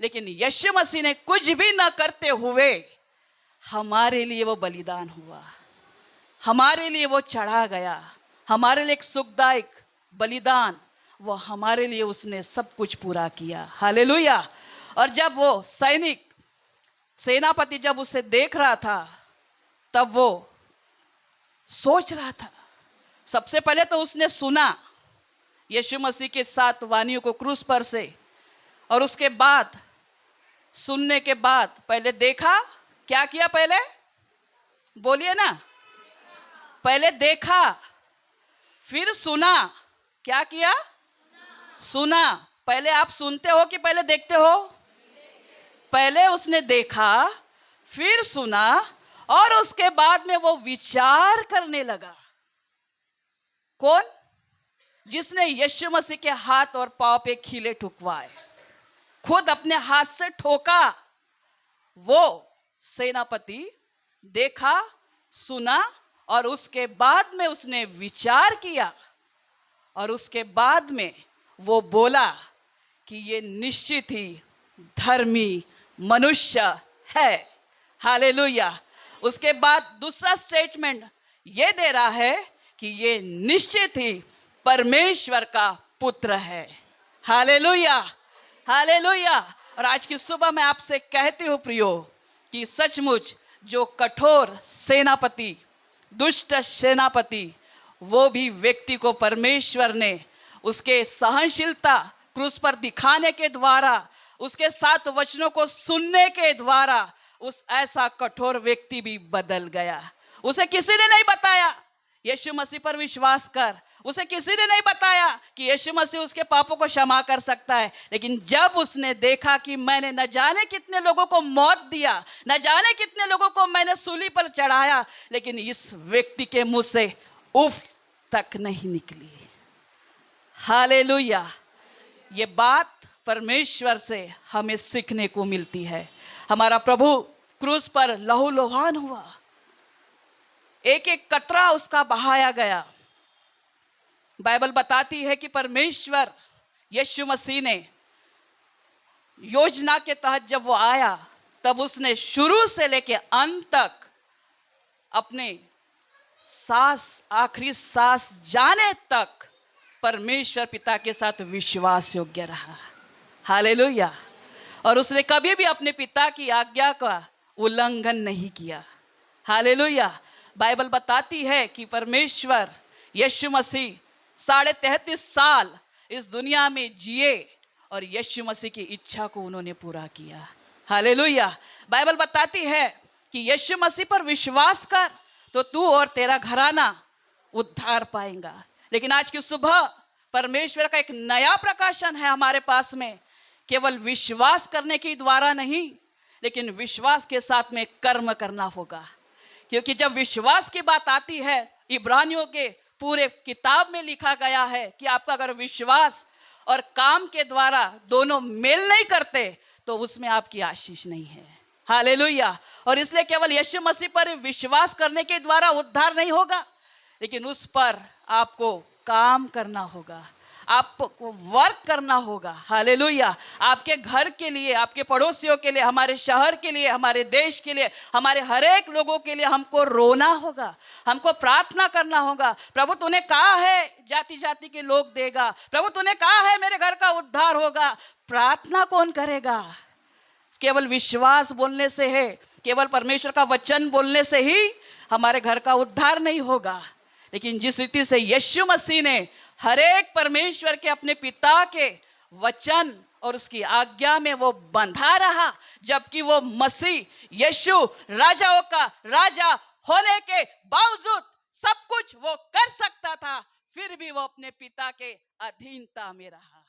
लेकिन यीशु मसीह ने कुछ भी न करते हुए हमारे लिए वो बलिदान हुआ, हमारे लिए वो चढ़ा गया, हमारे लिए एक सुखदायक बलिदान, वो हमारे लिए उसने सब कुछ पूरा किया। हालेलुया। और जब वो सेनापति जब उसे देख रहा था, तब वो सोच रहा था। सबसे पहले तो उसने सुना यीशु मसीह के 7 वाणियों को क्रूस पर से, और उसके बाद सुनने के बाद पहले देखा। क्या किया? पहले बोलिए ना, पहले देखा, फिर सुना। क्या किया? सुना। पहले आप सुनते हो कि पहले देखते हो? पहले उसने देखा, फिर सुना, और उसके बाद में वो विचार करने लगा। कौन? जिसने यीशु मसीह के हाथ और पांव पे खीले ठुकवाए, खुद अपने हाथ से ठोका। वो सेनापति देखा, सुना, और उसके बाद में उसने विचार किया, और उसके बाद में वो बोला कि ये निश्चित ही धर्मी मनुष्य है। हालेलुया। उसके बाद दूसरा स्टेटमेंट ये दे रहा है कि ये निश्चित ही परमेश्वर का पुत्र है। Hallelujah, hallelujah. और आज की सुबह मैं आपसे कहती हूँ प्रियो, कि सचमुच जो कठोर सेनापति, दुष्ट सेनापति, वो भी व्यक्ति को परमेश्वर ने उसके सहनशीलता क्रूस पर दिखाने के द्वारा, उसके 7 वचनों को सुनने के द्वारा, उस ऐसा कठोर व्यक्ति भी बदल गया। उसे किसी ने नहीं बताया यीशु मसीह पर विश्वास कर, उसे किसी ने नहीं बताया कि यीशु मसीह उसके पापों को क्षमा कर सकता है। लेकिन जब उसने देखा कि मैंने न जाने कितने लोगों को मौत दिया, न जाने कितने लोगों को मैंने सूली पर चढ़ाया, लेकिन इस व्यक्ति के मुंह से उफ तक नहीं निकली। हालेलुया। ये बात परमेश्वर से हमें सीखने को मिलती है। हमारा प्रभु क्रूस पर लहूलुहान हुआ, एक एक कतरा उसका बहाया गया। बाइबल बताती है कि परमेश्वर यीशु मसीह ने योजना के तहत जब वो आया, तब उसने शुरू से लेके अंत तक अपने सांस, आखिरी सांस जाने तक परमेश्वर पिता के साथ विश्वास योग्य रहा। हालेलुया। और उसने कभी भी अपने पिता की आज्ञा का उल्लंघन नहीं किया। हालेलुया। बाइबल बताती है कि परमेश्वर यीशु मसीह 33.5 साल इस दुनिया में जिए और यीशु मसीह की इच्छा को उन्होंने पूरा किया। हालेलुया। बाइबल बताती है कि यीशु मसीह पर विश्वास कर तो तू और तेरा घराना उद्धार पाएगा। लेकिन आज की सुबह परमेश्वर का एक नया प्रकाशन है हमारे पास में, केवल विश्वास करने के द्वारा नहीं, लेकिन विश्वास के साथ में कर्म करना होगा। क्योंकि जब विश्वास की बात आती है, इब्रानियों के पूरे किताब में लिखा गया है कि आपका अगर विश्वास और काम के द्वारा दोनों मेल नहीं करते तो उसमें आपकी आशीष नहीं है। हालेलुया। और इसलिए केवल यीशु मसीह पर विश्वास करने के द्वारा उद्धार नहीं होगा, लेकिन उस पर आपको काम करना होगा, आपको वर्क करना होगा। हालेलुया। आपके घर के लिए, आपके पड़ोसियों के लिए, हमारे शहर के लिए, हमारे देश के लिए, हमारे हर एक लोगों के लिए हमको रोना होगा, हमको प्रार्थना करना होगा। प्रभु तूने कहा है जाति जाति के लोग देगा, प्रभु तूने कहा है मेरे घर का उद्धार होगा। प्रार्थना कौन करेगा? केवल विश्वास बोलने से है, केवल परमेश्वर का वचन बोलने से ही हमारे घर का उद्धार नहीं होगा। लेकिन जिस रीति से यीशु मसीह ने हर एक परमेश्वर के अपने पिता के वचन और उसकी आज्ञा में वो बंधा रहा, जबकि वो मसीह यीशु राजाओं का राजा होने के बावजूद सब कुछ वो कर सकता था, फिर भी वो अपने पिता के अधीनता में रहा।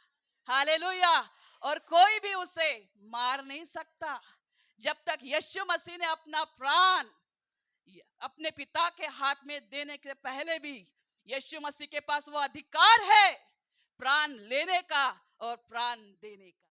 हालेलुया। और कोई भी उसे मार नहीं सकता। जब तक यीशु मसीह ने अपना प्राण अपने पिता के हाथ में देने के पहले भी यीशु मसीह के पास वो अधिकार है प्राण लेने का और प्राण देने का।